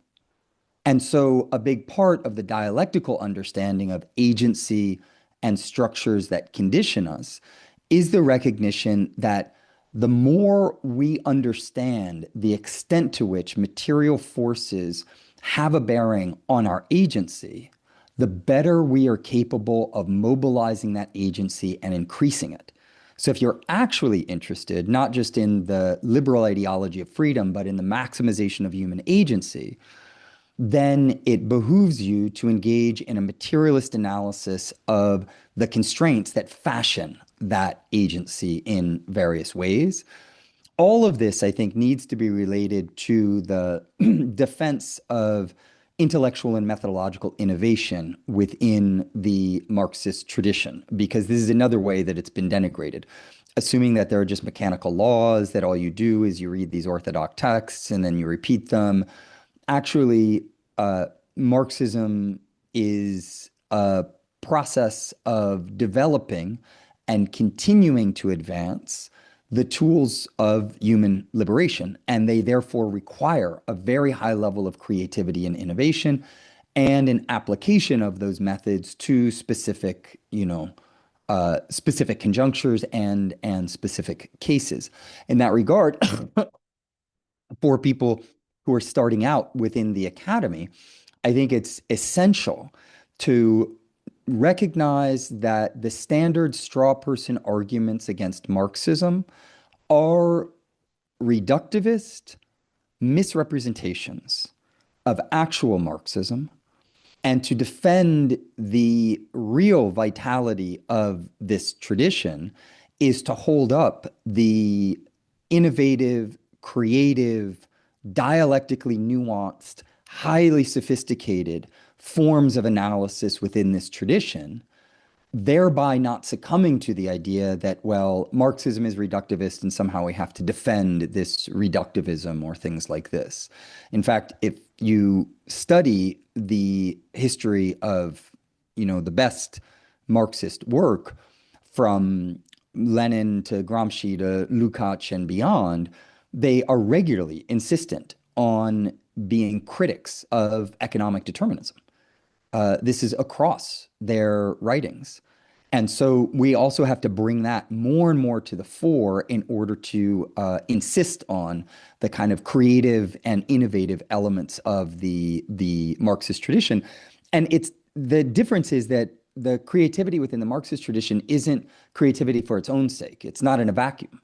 And so a big part of the dialectical understanding of agency and structures that condition us is the recognition that the more we understand the extent to which material forces have a bearing on our agency, the better we are capable of mobilizing that agency and increasing it. So if you're actually interested, not just in the liberal ideology of freedom, but in the maximization of human agency, then it behooves you to engage in a materialist analysis of the constraints that fashion that agency in various ways. All of this, I think, needs to be related to the defense of intellectual and methodological innovation within the Marxist tradition, because this is another way that it's been denigrated. Assuming that there are just mechanical laws, that all you do is you read these orthodox texts and then you repeat them. Actually, Marxism is a process of developing and continuing to advance the tools of human liberation, and they therefore require a very high level of creativity and innovation and an application of those methods to specific, specific conjunctures and specific cases. In that regard, for people who are starting out within the academy, I think it's essential to recognize that the standard straw person arguments against Marxism are reductivist misrepresentations of actual Marxism, and to defend the real vitality of this tradition is to hold up the innovative, creative, dialectically nuanced, highly sophisticated forms of analysis within this tradition, thereby not succumbing to the idea that, well, Marxism is reductivist and somehow we have to defend this reductivism or things like this. In fact, if you study the history of, the best Marxist work from Lenin to Gramsci to Lukács and beyond, they are regularly insistent on being critics of economic determinism. This is across their writings. And so we also have to bring that more and more to the fore in order to insist on the kind of creative and innovative elements of the Marxist tradition. And the difference is that the creativity within the Marxist tradition isn't creativity for its own sake. It's not in a vacuum.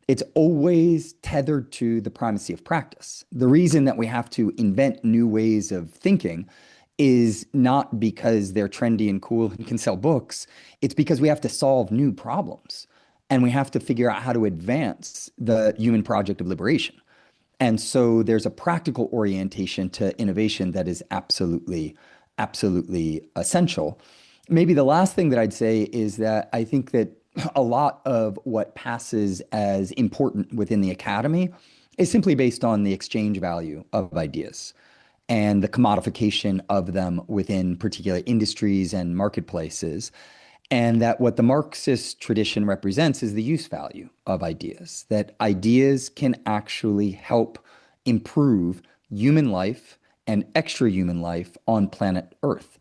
It's always tethered to the primacy of practice. The reason that we have to invent new ways of thinking is not because they're trendy and cool and can sell books. It's because we have to solve new problems and we have to figure out how to advance the human project of liberation. And so there's a practical orientation to innovation that is absolutely, absolutely essential. Maybe the last thing that I'd say is that I think that a lot of what passes as important within the academy is simply based on the exchange value of ideas and the commodification of them within particular industries and marketplaces. And that what the Marxist tradition represents is the use value of ideas, that ideas can actually help improve human life and extra human life on planet Earth.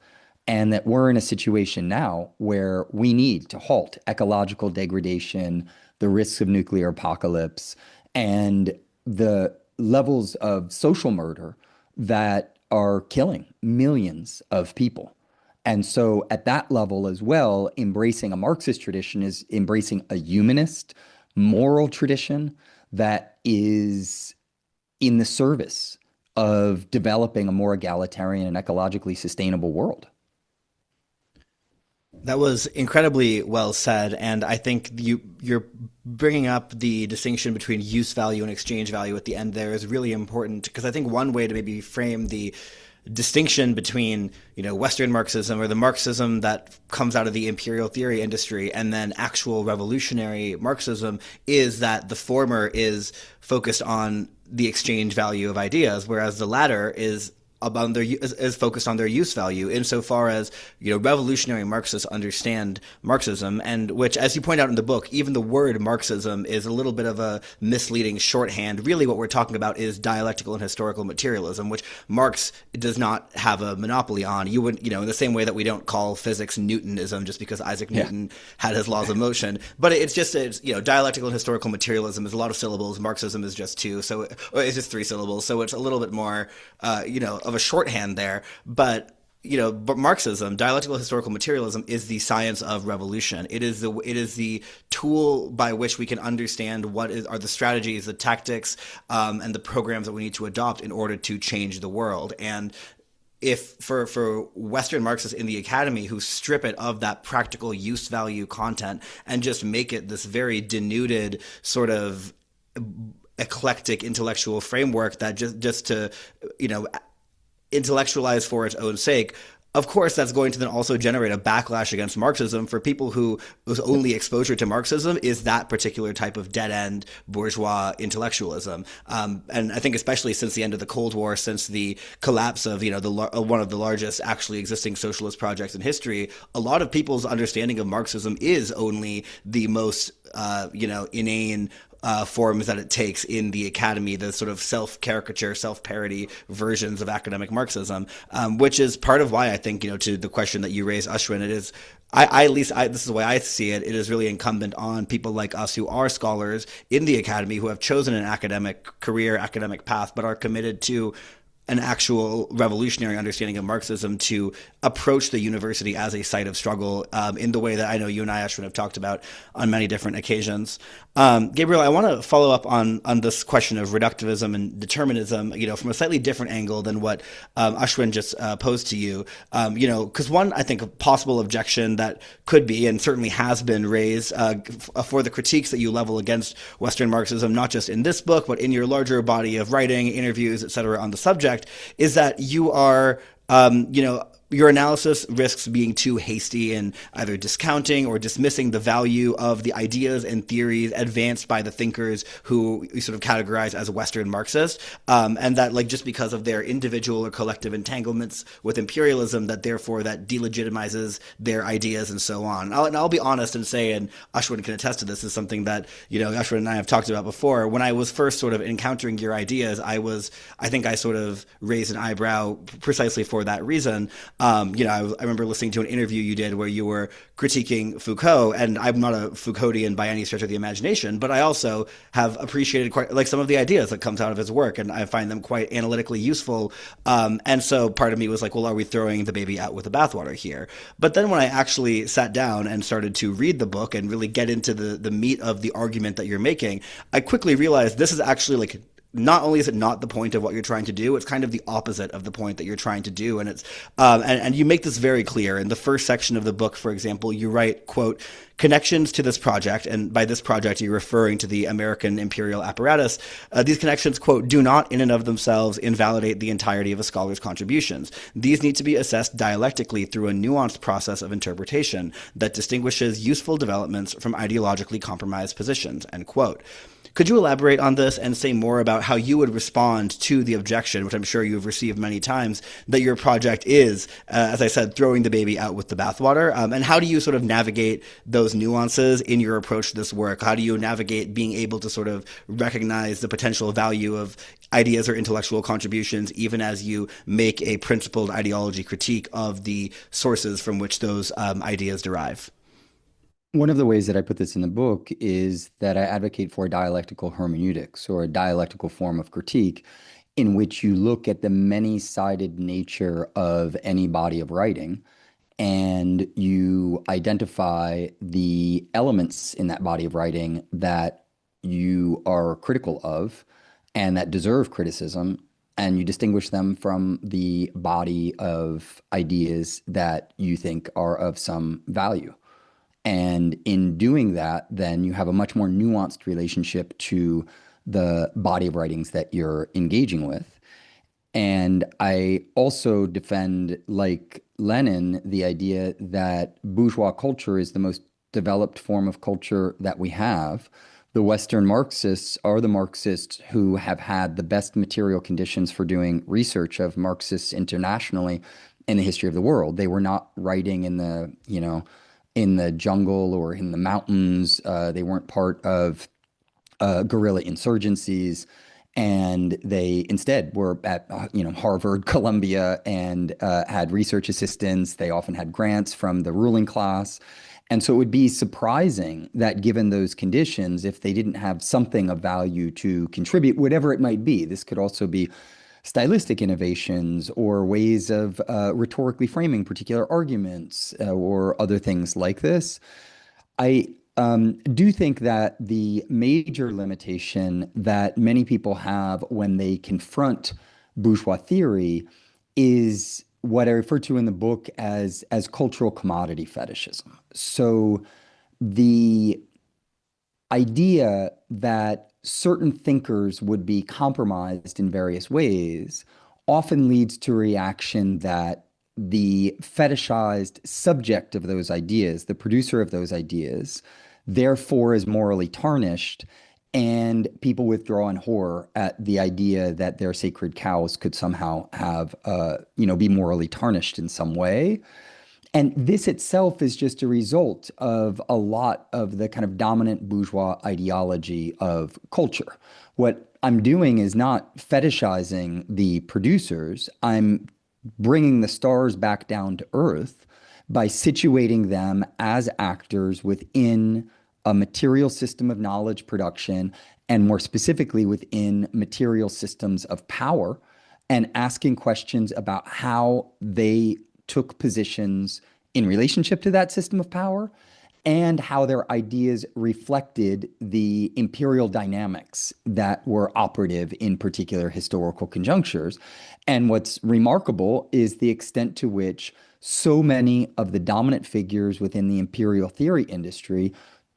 And that we're in a situation now where we need to halt ecological degradation, the risks of nuclear apocalypse, and the levels of social murder that are killing millions of people. And so at that level as well, embracing a Marxist tradition is embracing a humanist, moral tradition that is in the service of developing a more egalitarian and ecologically sustainable world. That was incredibly well said, and I think you're bringing up the distinction between use value and exchange value at the end there is really important, because I think one way to maybe frame the distinction between Western Marxism or the Marxism that comes out of the imperial theory industry and then actual revolutionary Marxism is that the former is focused on the exchange value of ideas, whereas the latter is focused on their use value, insofar as revolutionary Marxists understand Marxism, and which, as you point out in the book, even the word Marxism is a little bit of a misleading shorthand. Really, what we're talking about is dialectical and historical materialism, which Marx does not have a monopoly on. You would, in the same way that we don't call physics Newtonism just because Isaac Newton had his laws of motion, but it's dialectical and historical materialism is a lot of syllables. Marxism is just two, or it's just three syllables, so it's a little bit more, of a shorthand there. But but Marxism, dialectical historical materialism, is the science of revolution. It is the tool by which we can understand are the strategies, the tactics, and the programs that we need to adopt in order to change the world. And if for Western Marxists in the academy who strip it of that practical use value content and just make it this very denuded sort of eclectic intellectual framework that just to you know intellectualize for its own sake, of course, that's going to then also generate a backlash against Marxism for people whose only exposure to Marxism is that particular type of dead-end bourgeois intellectualism. And I think especially since the end of the Cold War, since the collapse of one of the largest actually existing socialist projects in history, a lot of people's understanding of Marxism is only the most inane forms that it takes in the academy, the sort of self-caricature, self-parody versions of academic Marxism, which is part of why I think, to the question that you raised, Ashwin, it is, this is the way I see it, it is really incumbent on people like us who are scholars in the academy, who have chosen an academic career, academic path, but are committed to an actual revolutionary understanding of Marxism, to approach the university as a site of struggle in the way that I know you and I, Ashwin, have talked about on many different occasions. Gabriel, I want to follow up on this question of reductivism and determinism, from a slightly different angle than what Ashwin just posed to you. Because one, I think, a possible objection that could be and certainly has been raised for the critiques that you level against Western Marxism, not just in this book, but in your larger body of writing, interviews, et cetera, on the subject, is that you are, your analysis risks being too hasty in either discounting or dismissing the value of the ideas and theories advanced by the thinkers who we sort of categorize as Western Marxist, and that just because of their individual or collective entanglements with imperialism, that therefore that delegitimizes their ideas and so on. I'll be honest and say, and Ashwin can attest to this, is something that Ashwin and I have talked about before. When I was first sort of encountering your ideas, I think I sort of raised an eyebrow precisely for that reason. I remember listening to an interview you did where you were critiquing Foucault, and I'm not a Foucauldian by any stretch of the imagination, but I also have appreciated quite some of the ideas that comes out of his work, and I find them quite analytically useful. And so part of me was like, well, are we throwing the baby out with the bathwater here? But then when I actually sat down and started to read the book and really get into the meat of the argument that you're making, I quickly realized this is actually not only is it not the point of what you're trying to do, it's kind of the opposite of the point that you're trying to do. And it's and you make this very clear. In the first section of the book, for example, you write, quote, connections to this project, and by this project you're referring to the American imperial apparatus, these connections, quote, do not in and of themselves invalidate the entirety of a scholar's contributions. These need to be assessed dialectically through a nuanced process of interpretation that distinguishes useful developments from ideologically compromised positions, end quote. Could you elaborate on this and say more about how you would respond to the objection, which I'm sure you've received many times, that your project is, as I said, throwing the baby out with the bathwater? And how do you sort of navigate those nuances in your approach to this work? How do you navigate being able to sort of recognize the potential value of ideas or intellectual contributions, even as you make a principled ideology critique of the sources from which those ideas derive? One of the ways that I put this in the book is that I advocate for a dialectical hermeneutics, or a dialectical form of critique, in which you look at the many-sided nature of any body of writing and you identify the elements in that body of writing that you are critical of and that deserve criticism, and you distinguish them from the body of ideas that you think are of some value. And in doing that, then you have a much more nuanced relationship to the body of writings that you're engaging with. And I also defend, like Lenin, the idea that bourgeois culture is the most developed form of culture that we have. The Western Marxists are the Marxists who have had the best material conditions for doing research of Marxists internationally in the history of the world. They were not writing in the jungle or in the mountains. They weren't part of guerrilla insurgencies, and they instead were at Harvard, Columbia, and had research assistants. They often had grants from the ruling class. And so it would be surprising that given those conditions, if they didn't have something of value to contribute, whatever it might be, this could also be stylistic innovations or ways of rhetorically framing particular arguments or other things like this. I do think that the major limitation that many people have when they confront bourgeois theory is what I refer to in the book as cultural commodity fetishism. So the idea that certain thinkers would be compromised in various ways often leads to a reaction that the fetishized subject of those ideas, the producer of those ideas, therefore is morally tarnished, and people withdraw in horror at the idea that their sacred cows could somehow have, be morally tarnished in some way. And this itself is just a result of a lot of the kind of dominant bourgeois ideology of culture. What I'm doing is not fetishizing the producers. I'm bringing the stars back down to earth by situating them as actors within a material system of knowledge production, and more specifically within material systems of power, and asking questions about how they took positions in relationship to that system of power and how their ideas reflected the imperial dynamics that were operative in particular historical conjunctures. And what's remarkable is the extent to which so many of the dominant figures within the imperial theory industry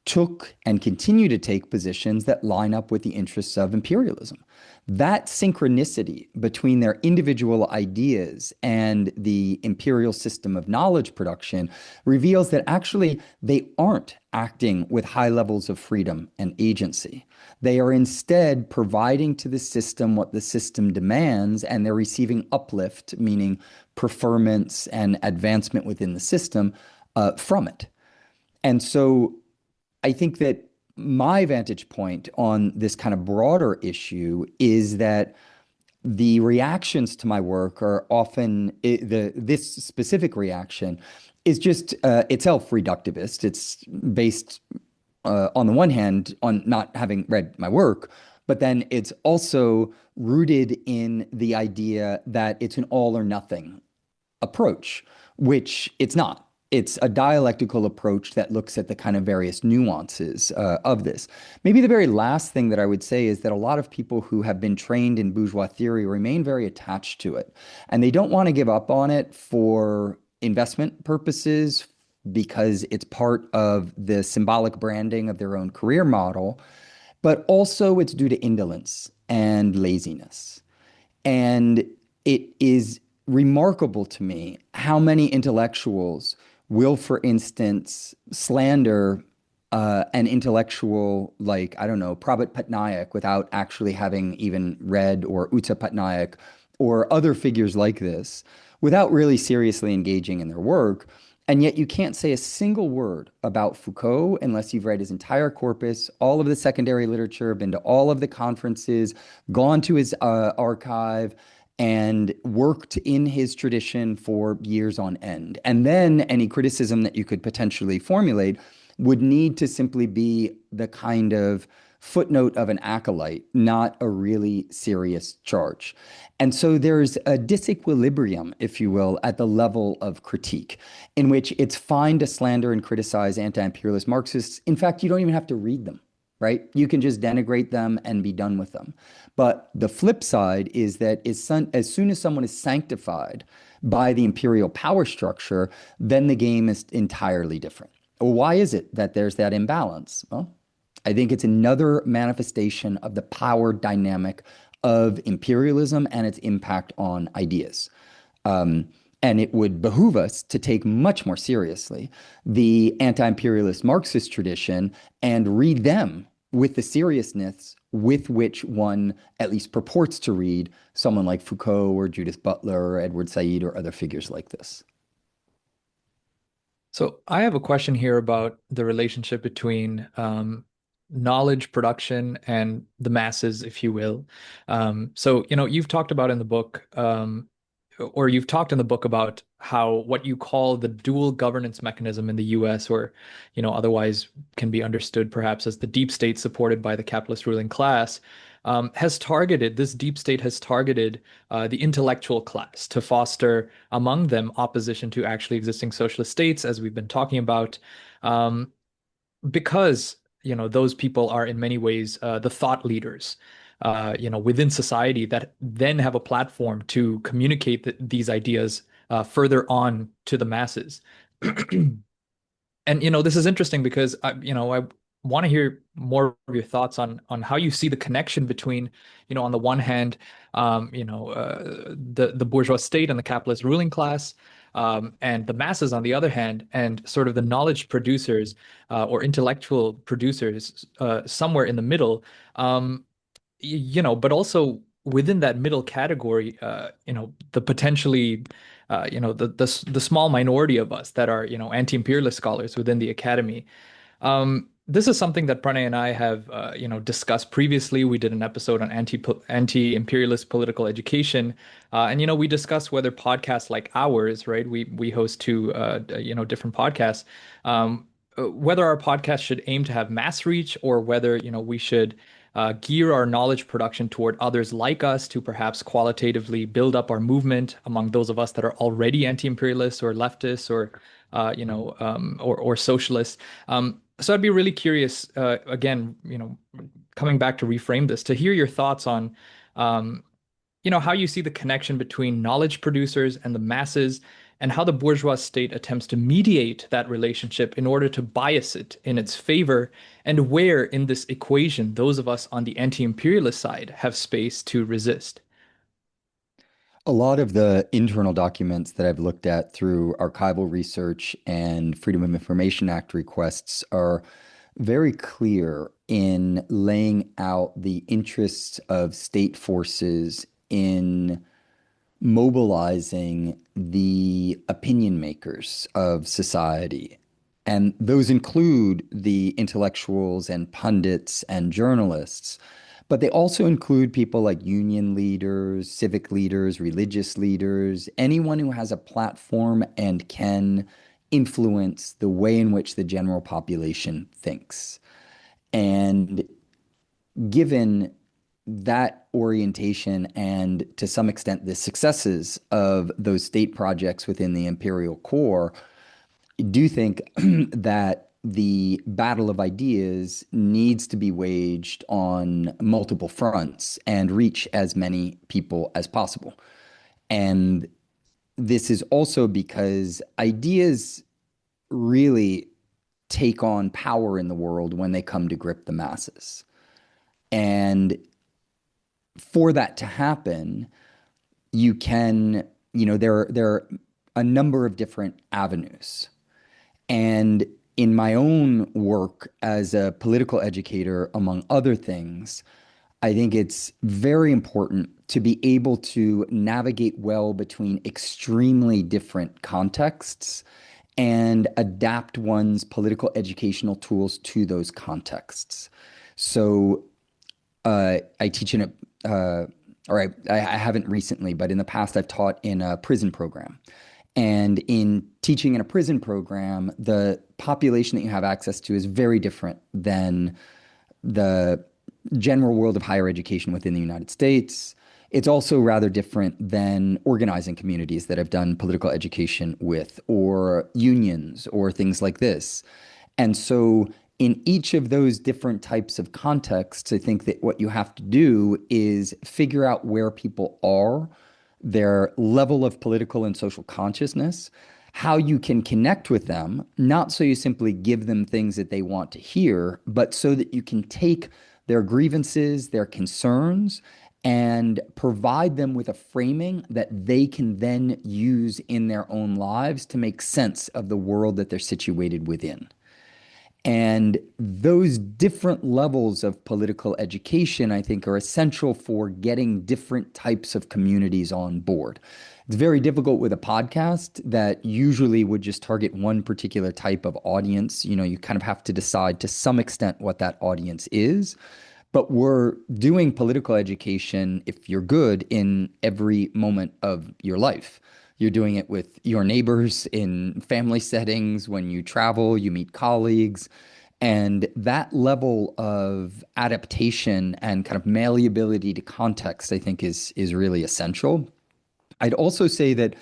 took and continue to take positions that line up with the interests of imperialism. That synchronicity between their individual ideas and the imperial system of knowledge production reveals that actually they aren't acting with high levels of freedom and agency. They are instead providing to the system what the system demands, and they're receiving uplift, meaning preferments and advancement within the system from it. And so I think that my vantage point on this kind of broader issue is that the reactions to my work are often this specific reaction is just itself reductivist. It's based on the one hand on not having read my work, but then it's also rooted in the idea that it's an all or nothing approach, which it's not. It's a dialectical approach that looks at the kind of various nuances of this. Maybe the very last thing that I would say is that a lot of people who have been trained in bourgeois theory remain very attached to it, and they don't want to give up on it for investment purposes because it's part of the symbolic branding of their own career model, but also it's due to indolence and laziness. And it is remarkable to me how many intellectuals will, for instance, slander an intellectual like, I don't know, Prabhat Patnaik without actually having even read, or Uta Patnaik, or other figures like this, without really seriously engaging in their work. And yet you can't say a single word about Foucault unless you've read his entire corpus, all of the secondary literature, been to all of the conferences, gone to his archive, and worked in his tradition for years on end. And then any criticism that you could potentially formulate would need to simply be the kind of footnote of an acolyte, not a really serious charge. And so there's a disequilibrium, if you will, at the level of critique, in which it's fine to slander and criticize anti-imperialist Marxists. In fact, you don't even have to read them, right? You can just denigrate them and be done with them. But the flip side is that as soon as someone is sanctified by the imperial power structure, then the game is entirely different. Well, why is it that there's that imbalance? Well, I think it's another manifestation of the power dynamic of imperialism and its impact on ideas. And it would behoove us to take much more seriously the anti-imperialist Marxist tradition and read them with the seriousness with which one at least purports to read someone like Foucault or Judith Butler or Edward Said or other figures like this. So I have a question here about the relationship between knowledge production and the masses, if you will. So, you've talked about in the book or you've talked in the book about how what you call the dual governance mechanism in the US, or, otherwise can be understood perhaps as the deep state supported by the capitalist ruling class, this deep state has targeted the intellectual class to foster among them opposition to actually existing socialist states, as we've been talking about. Um, because those people are in many ways the thought leaders within society that then have a platform to communicate these ideas further on to the masses. And this is interesting because I want to hear more of your thoughts on how you see the connection between, on the one hand, the bourgeois state and the capitalist ruling class, and the masses on the other hand, and sort of the knowledge producers or intellectual producers somewhere in the middle. But also within that middle category, the potentially, the small minority of us that are, anti-imperialist scholars within the academy. This is something that Pranay and I have, discussed previously. We did an episode on anti-imperialist political education, and we discussed whether podcasts like ours, right? We host two, different podcasts. Whether our podcast should aim to have mass reach, or whether we should gear our knowledge production toward others like us to perhaps qualitatively build up our movement among those of us that are already anti-imperialists or leftists or or socialists. So I'd be really curious, again, coming back to reframe this, to hear your thoughts on, how you see the connection between knowledge producers and the masses, and how the bourgeois state attempts to mediate that relationship in order to bias it in its favor, and where in this equation those of us on the anti-imperialist side have space to resist. A lot of the internal documents that I've looked at through archival research and Freedom of Information Act requests are very clear in laying out the interests of state forces in mobilizing the opinion makers of society. And those include the intellectuals and pundits and journalists, but they also include people like union leaders, civic leaders, religious leaders, anyone who has a platform and can influence the way in which the general population thinks. And given that orientation and to some extent the successes of those state projects within the imperial core, I do think that the battle of ideas needs to be waged on multiple fronts and reach as many people as possible. And this is also because ideas really take on power in the world when they come to grip the masses. And for that to happen, you can, there are a number of different avenues. And in my own work as a political educator, among other things, I think it's very important to be able to navigate well between extremely different contexts and adapt one's political educational tools to those contexts. So I teach in I haven't recently, but in the past I've taught in a prison program. And in teaching in a prison program, the population that you have access to is very different than the general world of higher education within the United States. It's also rather different than organizing communities that I've done political education with, or unions, or things like this. And so in each of those different types of contexts, I think that what you have to do is figure out where people are, their level of political and social consciousness, how you can connect with them, not so you simply give them things that they want to hear, but so that you can take their grievances, their concerns, and provide them with a framing that they can then use in their own lives to make sense of the world that they're situated within. And those different levels of political education, I think, are essential for getting different types of communities on board. It's very difficult with a podcast that usually would just target one particular type of audience. You kind of have to decide to some extent what that audience is. But we're doing political education, if you're good, in every moment of your life. You're doing it with your neighbors in family settings, when you travel, you meet colleagues. And that level of adaptation and kind of malleability to context, I think, is really essential. I'd also say that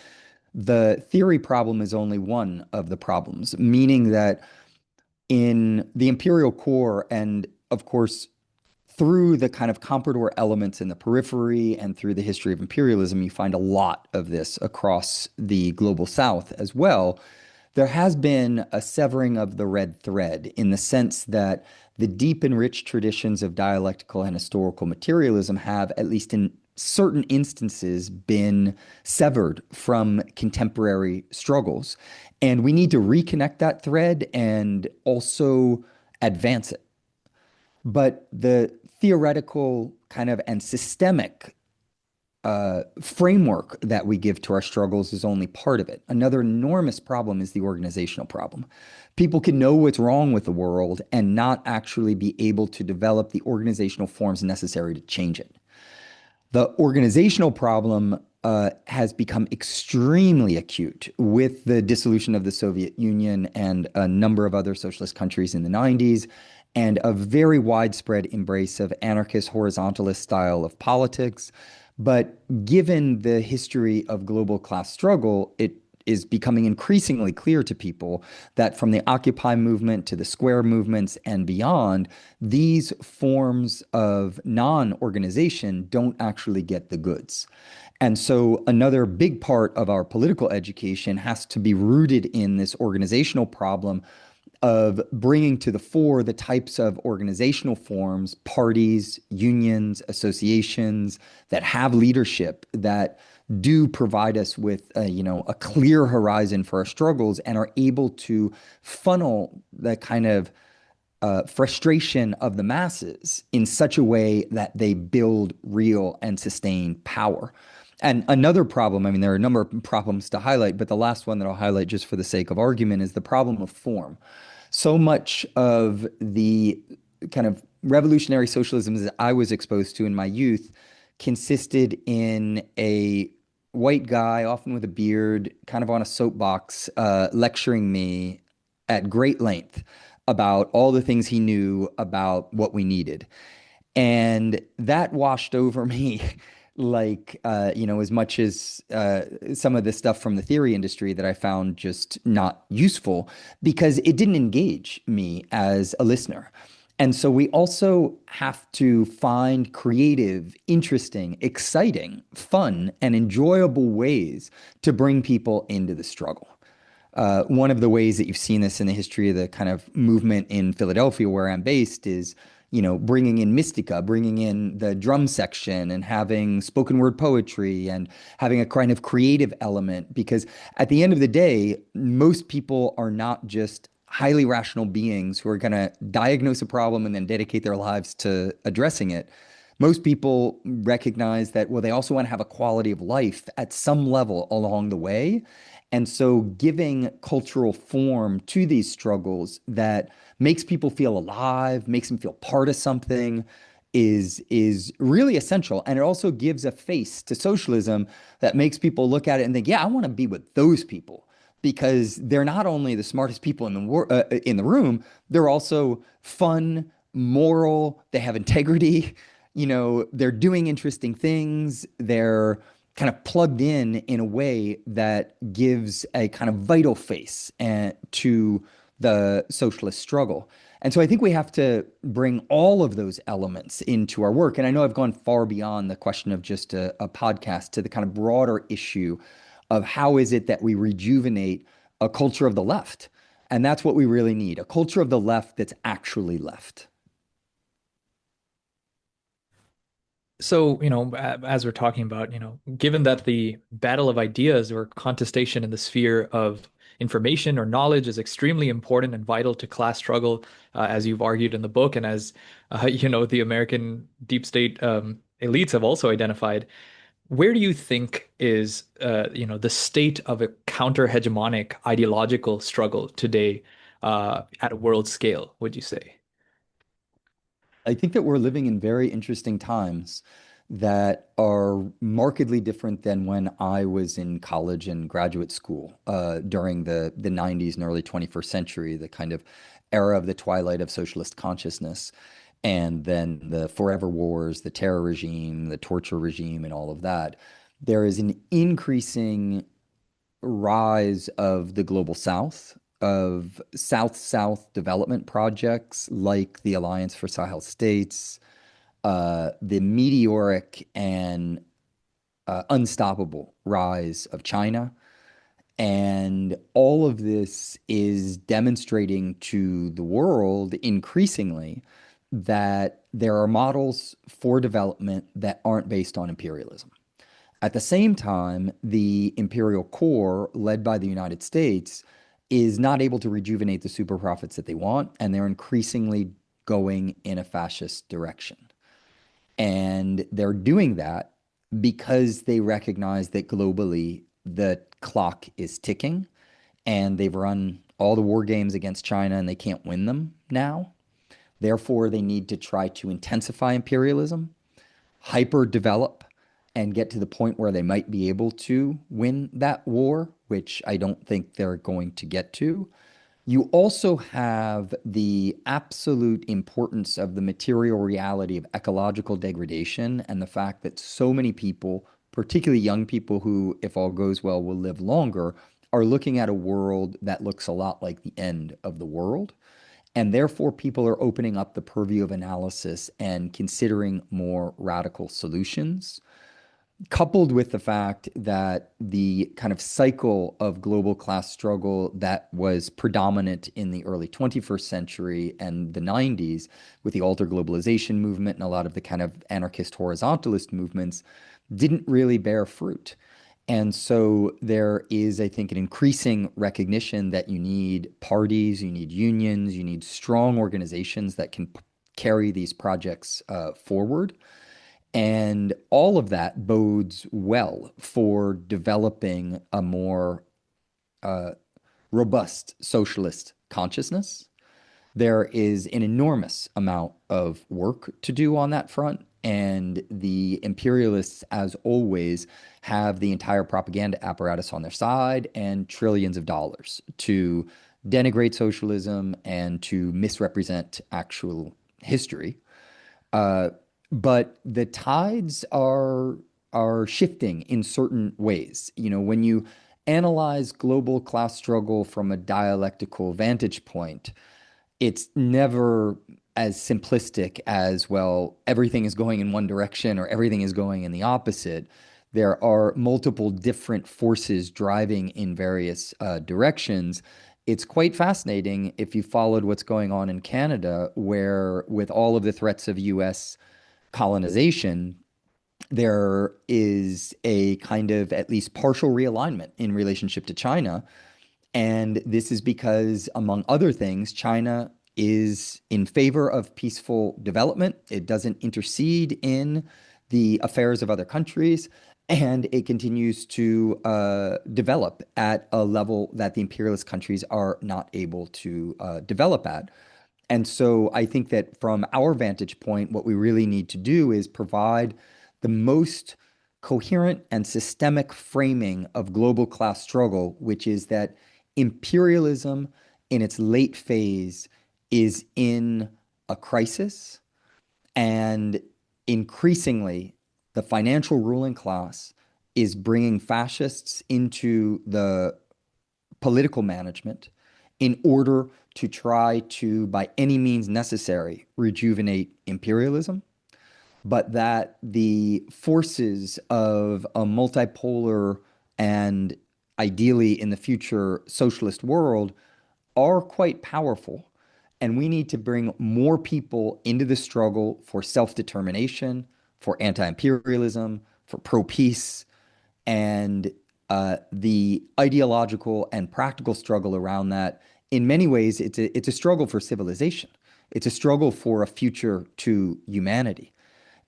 the theory problem is only one of the problems, meaning that in the imperial core, and of course, through the kind of comprador elements in the periphery and through the history of imperialism, you find a lot of this across the global south as well. There has been a severing of the red thread in the sense that the deep and rich traditions of dialectical and historical materialism have, at least in certain instances, been severed from contemporary struggles. And we need to reconnect that thread and also advance it. But the theoretical kind of and systemic framework that we give to our struggles is only part of it. Another enormous problem is the organizational problem. People can know what's wrong with the world and not actually be able to develop the organizational forms necessary to change it. The organizational problem has become extremely acute with the dissolution of the Soviet Union and a number of other socialist countries in the 90s, and a very widespread embrace of anarchist horizontalist style of politics. But given the history of global class struggle, it is becoming increasingly clear to people that from the Occupy movement to the Square movements and beyond, these forms of non-organization don't actually get the goods. And so another big part of our political education has to be rooted in this organizational problem of bringing to the fore the types of organizational forms, parties, unions, associations that have leadership, that do provide us with a clear horizon for our struggles and are able to funnel the kind of frustration of the masses in such a way that they build real and sustained power. And another problem, I mean, there are a number of problems to highlight, but the last one that I'll highlight just for the sake of argument is the problem of form. So much of the kind of revolutionary socialism that I was exposed to in my youth consisted in a white guy, often with a beard, kind of on a soapbox, lecturing me at great length about all the things he knew about what we needed. And that washed over me like, as much as some of the stuff from the theory industry that I found just not useful because it didn't engage me as a listener. And so we also have to find creative, interesting, exciting, fun, and enjoyable ways to bring people into the struggle. One of the ways that you've seen this in the history of the kind of movement in Philadelphia, where I'm based, is bringing in Mystica, bringing in the drum section and having spoken word poetry and having a kind of creative element. Because at the end of the day, most people are not just highly rational beings who are going to diagnose a problem and then dedicate their lives to addressing it. Most people recognize that, well, they also want to have a quality of life at some level along the way. And so giving cultural form to these struggles that makes people feel alive, makes them feel part of something is really essential. And it also gives a face to socialism that makes people look at it and think, yeah, I want to be with those people because they're not only the smartest people in the room, they're also fun, moral, they have integrity, they're doing interesting things, they're kind of plugged in a way that gives a kind of vital face to the socialist struggle. And so I think we have to bring all of those elements into our work. And I know I've gone far beyond the question of just a podcast to the kind of broader issue of how is it that we rejuvenate a culture of the left? And that's what we really need, a culture of the left that's actually left. So, as we're talking about, given that the battle of ideas or contestation in the sphere of information or knowledge is extremely important and vital to class struggle, as you've argued in the book, and as the American deep state elites have also identified, where do you think is the state of a counter-hegemonic ideological struggle today at a world scale, would you say? I think that we're living in very interesting times that are markedly different than when I was in college and graduate school during the 90s and early 21st century, the kind of era of the twilight of socialist consciousness, and then the forever wars, the terror regime, the torture regime, and all of that. There is an increasing rise of the global south, of south-south development projects like the Alliance for Sahel States, the meteoric and unstoppable rise of China. And all of this is demonstrating to the world increasingly that there are models for development that aren't based on imperialism. At the same time, the imperial core, led by the United States, is not able to rejuvenate the super profits that they want, and they're increasingly going in a fascist direction. And they're doing that because they recognize that globally the clock is ticking and they've run all the war games against China and they can't win them now. Therefore, they need to try to intensify imperialism, hyper develop, and get to the point where they might be able to win that war, which I don't think they're going to get to. You also have the absolute importance of the material reality of ecological degradation and the fact that so many people, particularly young people who, if all goes well, will live longer, are looking at a world that looks a lot like the end of the world. And therefore, people are opening up the purview of analysis and considering more radical solutions, coupled with the fact that the kind of cycle of global class struggle that was predominant in the early 21st century and the 90s with the alter globalization movement and a lot of the kind of anarchist horizontalist movements didn't really bear fruit. And so there is, I think, an increasing recognition that you need parties, you need unions, you need strong organizations that can carry these projects forward. And all of that bodes well for developing a more uh, robust socialist consciousness. There is an enormous amount of work to do on that front. And the imperialists, as always, have the entire propaganda apparatus on their side and trillions of dollars to denigrate socialism and to misrepresent actual history. Uh, but the tides are shifting in certain ways. You know, when you analyze global class struggle from a dialectical vantage point, it's never as simplistic as, well, everything is going in one direction or everything is going in the opposite. There are multiple different forces driving in various directions. It's quite fascinating if you followed what's going on in Canada, where with all of the threats of US colonization, there is a kind of at least partial realignment in relationship to China. And this is because, among other things, China is in favor of peaceful development. It doesn't intercede in the affairs of other countries, and it continues to develop at a level that the imperialist countries are not able to develop at. And so I think that from our vantage point, what we really need to do is provide the most coherent and systemic framing of global class struggle, which is that imperialism in its late phase is in a crisis. And increasingly, the financial ruling class is bringing fascists into the political management in order to try to, by any means necessary, rejuvenate imperialism, but that the forces of a multipolar and ideally in the future socialist world are quite powerful. And we need to bring more people into the struggle for self-determination, for anti-imperialism, for pro-peace, and the ideological and practical struggle around that. In many ways, it's a struggle for civilization. It's a struggle for a future to humanity.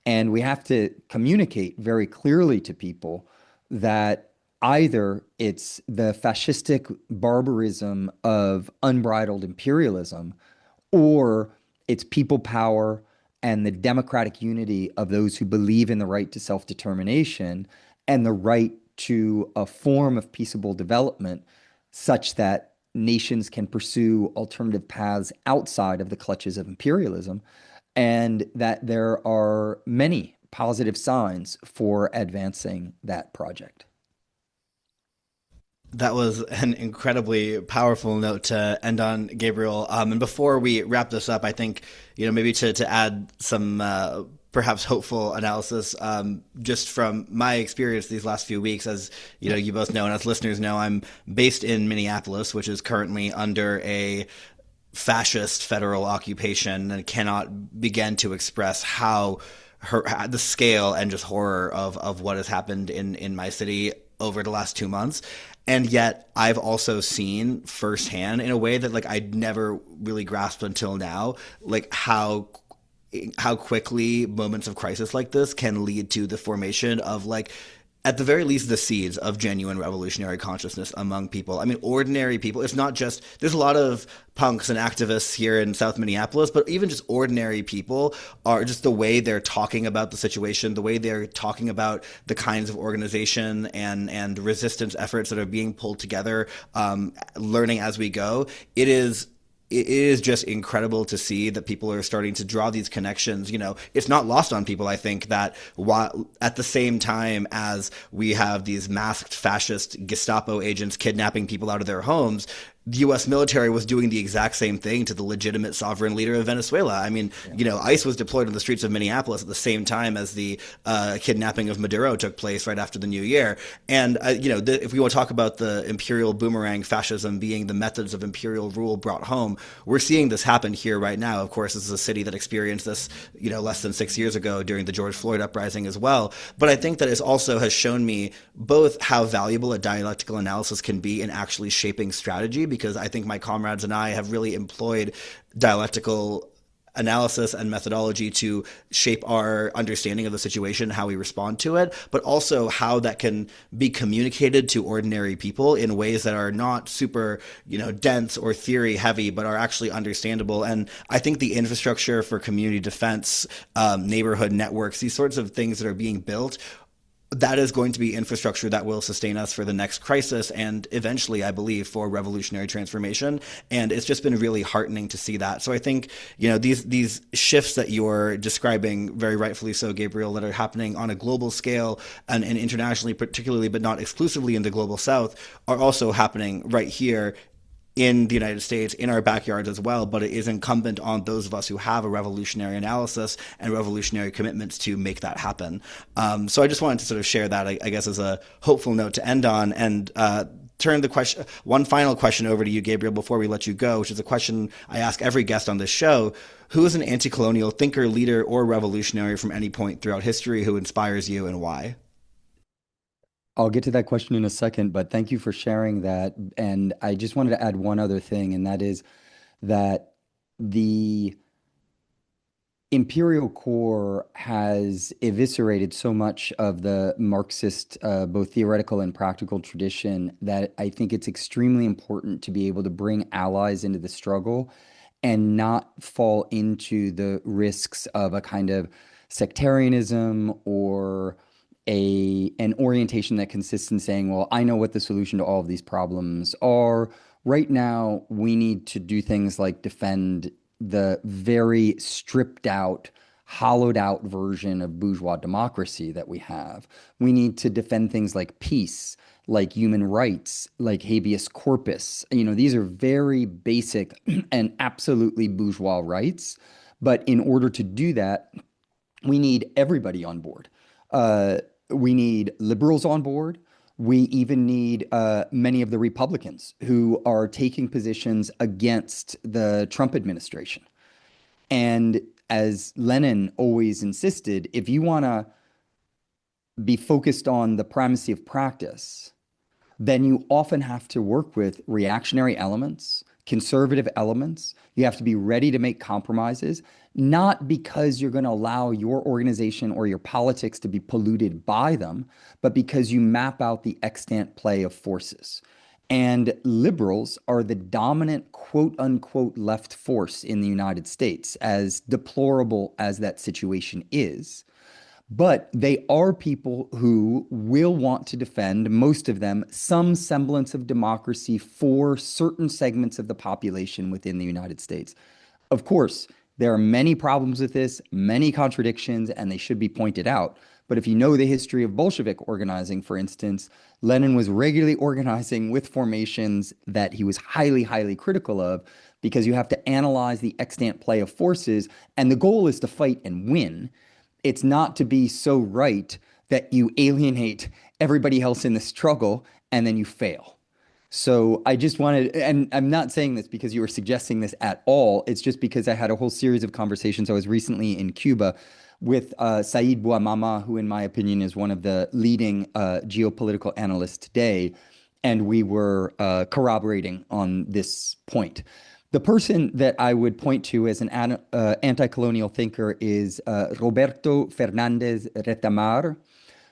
And we have to communicate very clearly to people that either it's the fascistic barbarism of unbridled imperialism, or it's people power and the democratic unity of those who believe in the right to self-determination and the right to a form of peaceable development such that nations can pursue alternative paths outside of the clutches of imperialism, and that there are many positive signs for advancing that project. That was an incredibly powerful note to end on, Gabriel. And before we wrap this up, I think, maybe to add some perhaps hopeful analysis, just from my experience these last few weeks, as you both know, and as listeners know, I'm based in Minneapolis, which is currently under a fascist federal occupation, and cannot begin to express how the scale and just horror of what has happened in my city over the last 2 months. And yet I've also seen firsthand, in a way that like I'd never really grasped until now, like how quickly moments of crisis like this can lead to the formation of, like, at the very least, the seeds of genuine revolutionary consciousness among people. I mean, ordinary people. It's not just, there's a lot of punks and activists here in South Minneapolis, but even just ordinary people are just the way they're talking about the situation, the way they're talking about the kinds of organization and resistance efforts that are being pulled together, learning as we go. It is just incredible to see that people are starting to draw these connections. It's not lost on people, I think, that while at the same time as we have these masked fascist Gestapo agents kidnapping people out of their homes, the U.S. military was doing the exact same thing to the legitimate sovereign leader of Venezuela. I mean, ICE was deployed on the streets of Minneapolis at the same time as the kidnapping of Maduro took place right after the new year. And, if we want to talk about the imperial boomerang fascism being the methods of imperial rule brought home, we're seeing this happen here right now. Of course, this is a city that experienced this, less than 6 years ago during the George Floyd uprising as well. But I think that it also has shown me both how valuable a dialectical analysis can be in actually shaping strategy, because I think my comrades and I have really employed dialectical analysis and methodology to shape our understanding of the situation, how we respond to it, but also how that can be communicated to ordinary people in ways that are not super, dense or theory heavy, but are actually understandable. And I think the infrastructure for community defense, neighborhood networks, these sorts of things that are being built, that is going to be infrastructure that will sustain us for the next crisis and eventually, I believe, for revolutionary transformation. And it's just been really heartening to see that. So I think, these shifts that you're describing, very rightfully so, Gabriel, that are happening on a global scale and internationally, particularly, but not exclusively in the global South, are also happening right here in the United States, in our backyards as well. But it is incumbent on those of us who have a revolutionary analysis and revolutionary commitments to make that happen. So I just wanted to sort of share that, I guess, as a hopeful note to end on, and turn one final question over to you, Gabriel, before we let you go, which is a question I ask every guest on this show. Who is an anti-colonial thinker, leader, or revolutionary from any point throughout history who inspires you, and why? I'll get to that question in a second, but thank you for sharing that. And I just wanted to add one other thing, and that is that the Imperial core has eviscerated so much of the Marxist, both theoretical and practical tradition, that I think it's extremely important to be able to bring allies into the struggle and not fall into the risks of a kind of sectarianism or an orientation that consists in saying, well, I know what the solution to all of these problems are. Right now, we need to do things like defend the very stripped out, hollowed out version of bourgeois democracy that we have. We need to defend things like peace, like human rights, like habeas corpus. These are very basic and absolutely bourgeois rights. But in order to do that, we need everybody on board. We need liberals on board. We even need many of the Republicans who are taking positions against the Trump administration. And as Lenin always insisted, if you want to be focused on the primacy of practice, then you often have to work with reactionary elements, conservative elements. You have to be ready to make compromises, not because you're going to allow your organization or your politics to be polluted by them, but because you map out the extant play of forces. And liberals are the dominant quote unquote left force in the United States, as deplorable as that situation is. But they are people who will want to defend, most of them, some semblance of democracy for certain segments of the population within the United States. Of course, there are many problems with this, many contradictions, and they should be pointed out. But if you know the history of Bolshevik organizing, for instance, Lenin was regularly organizing with formations that he was highly, highly critical of, because you have to analyze the extant play of forces, and the goal is to fight and win. It's not to be so right that you alienate everybody else in the struggle and then you fail. So I just wanted, and I'm not saying this because you were suggesting this at all. It's just because I had a whole series of conversations. I was recently in Cuba with Said Bouamama, who in my opinion is one of the leading geopolitical analysts today. And we were corroborating on this point. The person that I would point to as an anti-colonial thinker is Roberto Fernandez Retamar,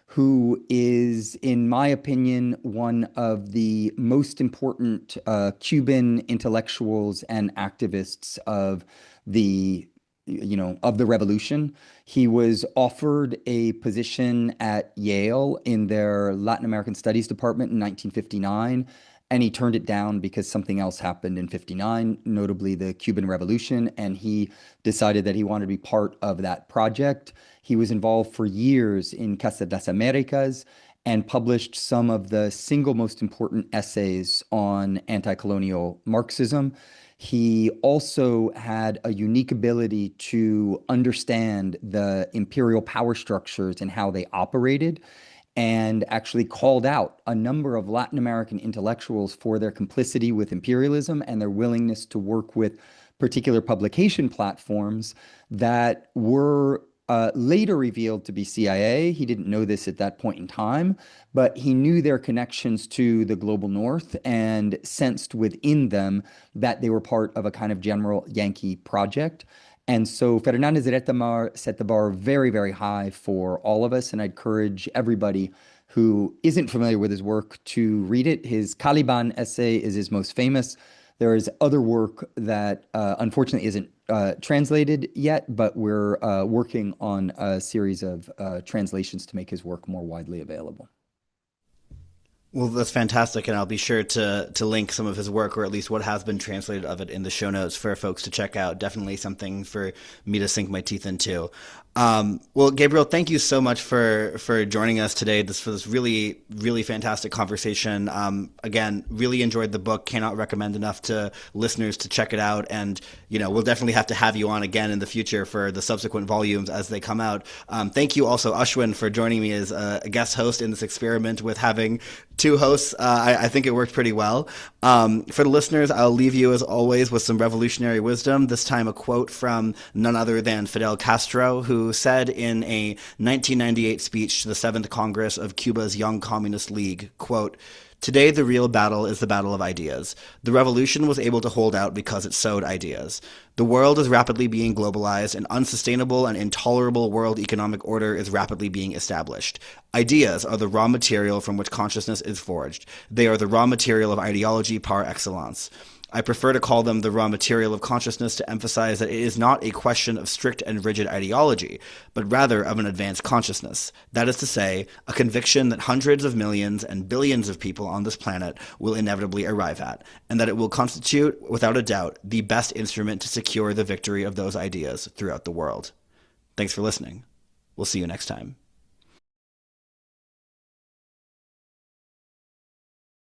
who is, in my opinion, one of the most important Cuban intellectuals and activists of the revolution. He was offered a position at Yale in their Latin American Studies department in 1959. And he turned it down because something else happened in 59, notably the Cuban Revolution, and he decided that he wanted to be part of that project. He was involved for years in Casa das Americas and published some of the single most important essays on anti-colonial Marxism. He also had a unique ability to understand the imperial power structures and how they operated, and actually called out a number of Latin American intellectuals for their complicity with imperialism and their willingness to work with particular publication platforms that were later revealed to be CIA. He didn't know this at that point in time, but he knew their connections to the global north and sensed within them that they were part of a kind of general Yankee project. And so Fernandez Retamar set the bar very, very high for all of us. And I encourage everybody who isn't familiar with his work to read it. His Caliban essay is his most famous. There is other work that unfortunately isn't translated yet, but we're working on a series of translations to make his work more widely available. Well, that's fantastic, and I'll be sure to link some of his work, or at least what has been translated of it, in the show notes for folks to check out. Definitely something for me to sink my teeth into. Well, Gabriel, thank you so much for joining us today for this really, really fantastic conversation. Again, really enjoyed the book. Cannot recommend enough to listeners to check it out. And, we'll definitely have to have you on again in the future for the subsequent volumes as they come out. Thank you also, Ashwin, for joining me as a guest host in this experiment with having two hosts. I think it worked pretty well. For the listeners, I'll leave you, as always, with some revolutionary wisdom, this time a quote from none other than Fidel Castro, who said in a 1998 speech to the 7th Congress of Cuba's Young Communist League, quote, "Today, the real battle is the battle of ideas. The revolution was able to hold out because it sowed ideas. The world is rapidly being globalized. An unsustainable and intolerable world economic order is rapidly being established. Ideas are the raw material from which consciousness is forged. They are the raw material of ideology par excellence. I prefer to call them the raw material of consciousness to emphasize that it is not a question of strict and rigid ideology, but rather of an advanced consciousness. That is to say, a conviction that hundreds of millions and billions of people on this planet will inevitably arrive at, and that it will constitute, without a doubt, the best instrument to secure the victory of those ideas throughout the world." Thanks for listening. We'll see you next time.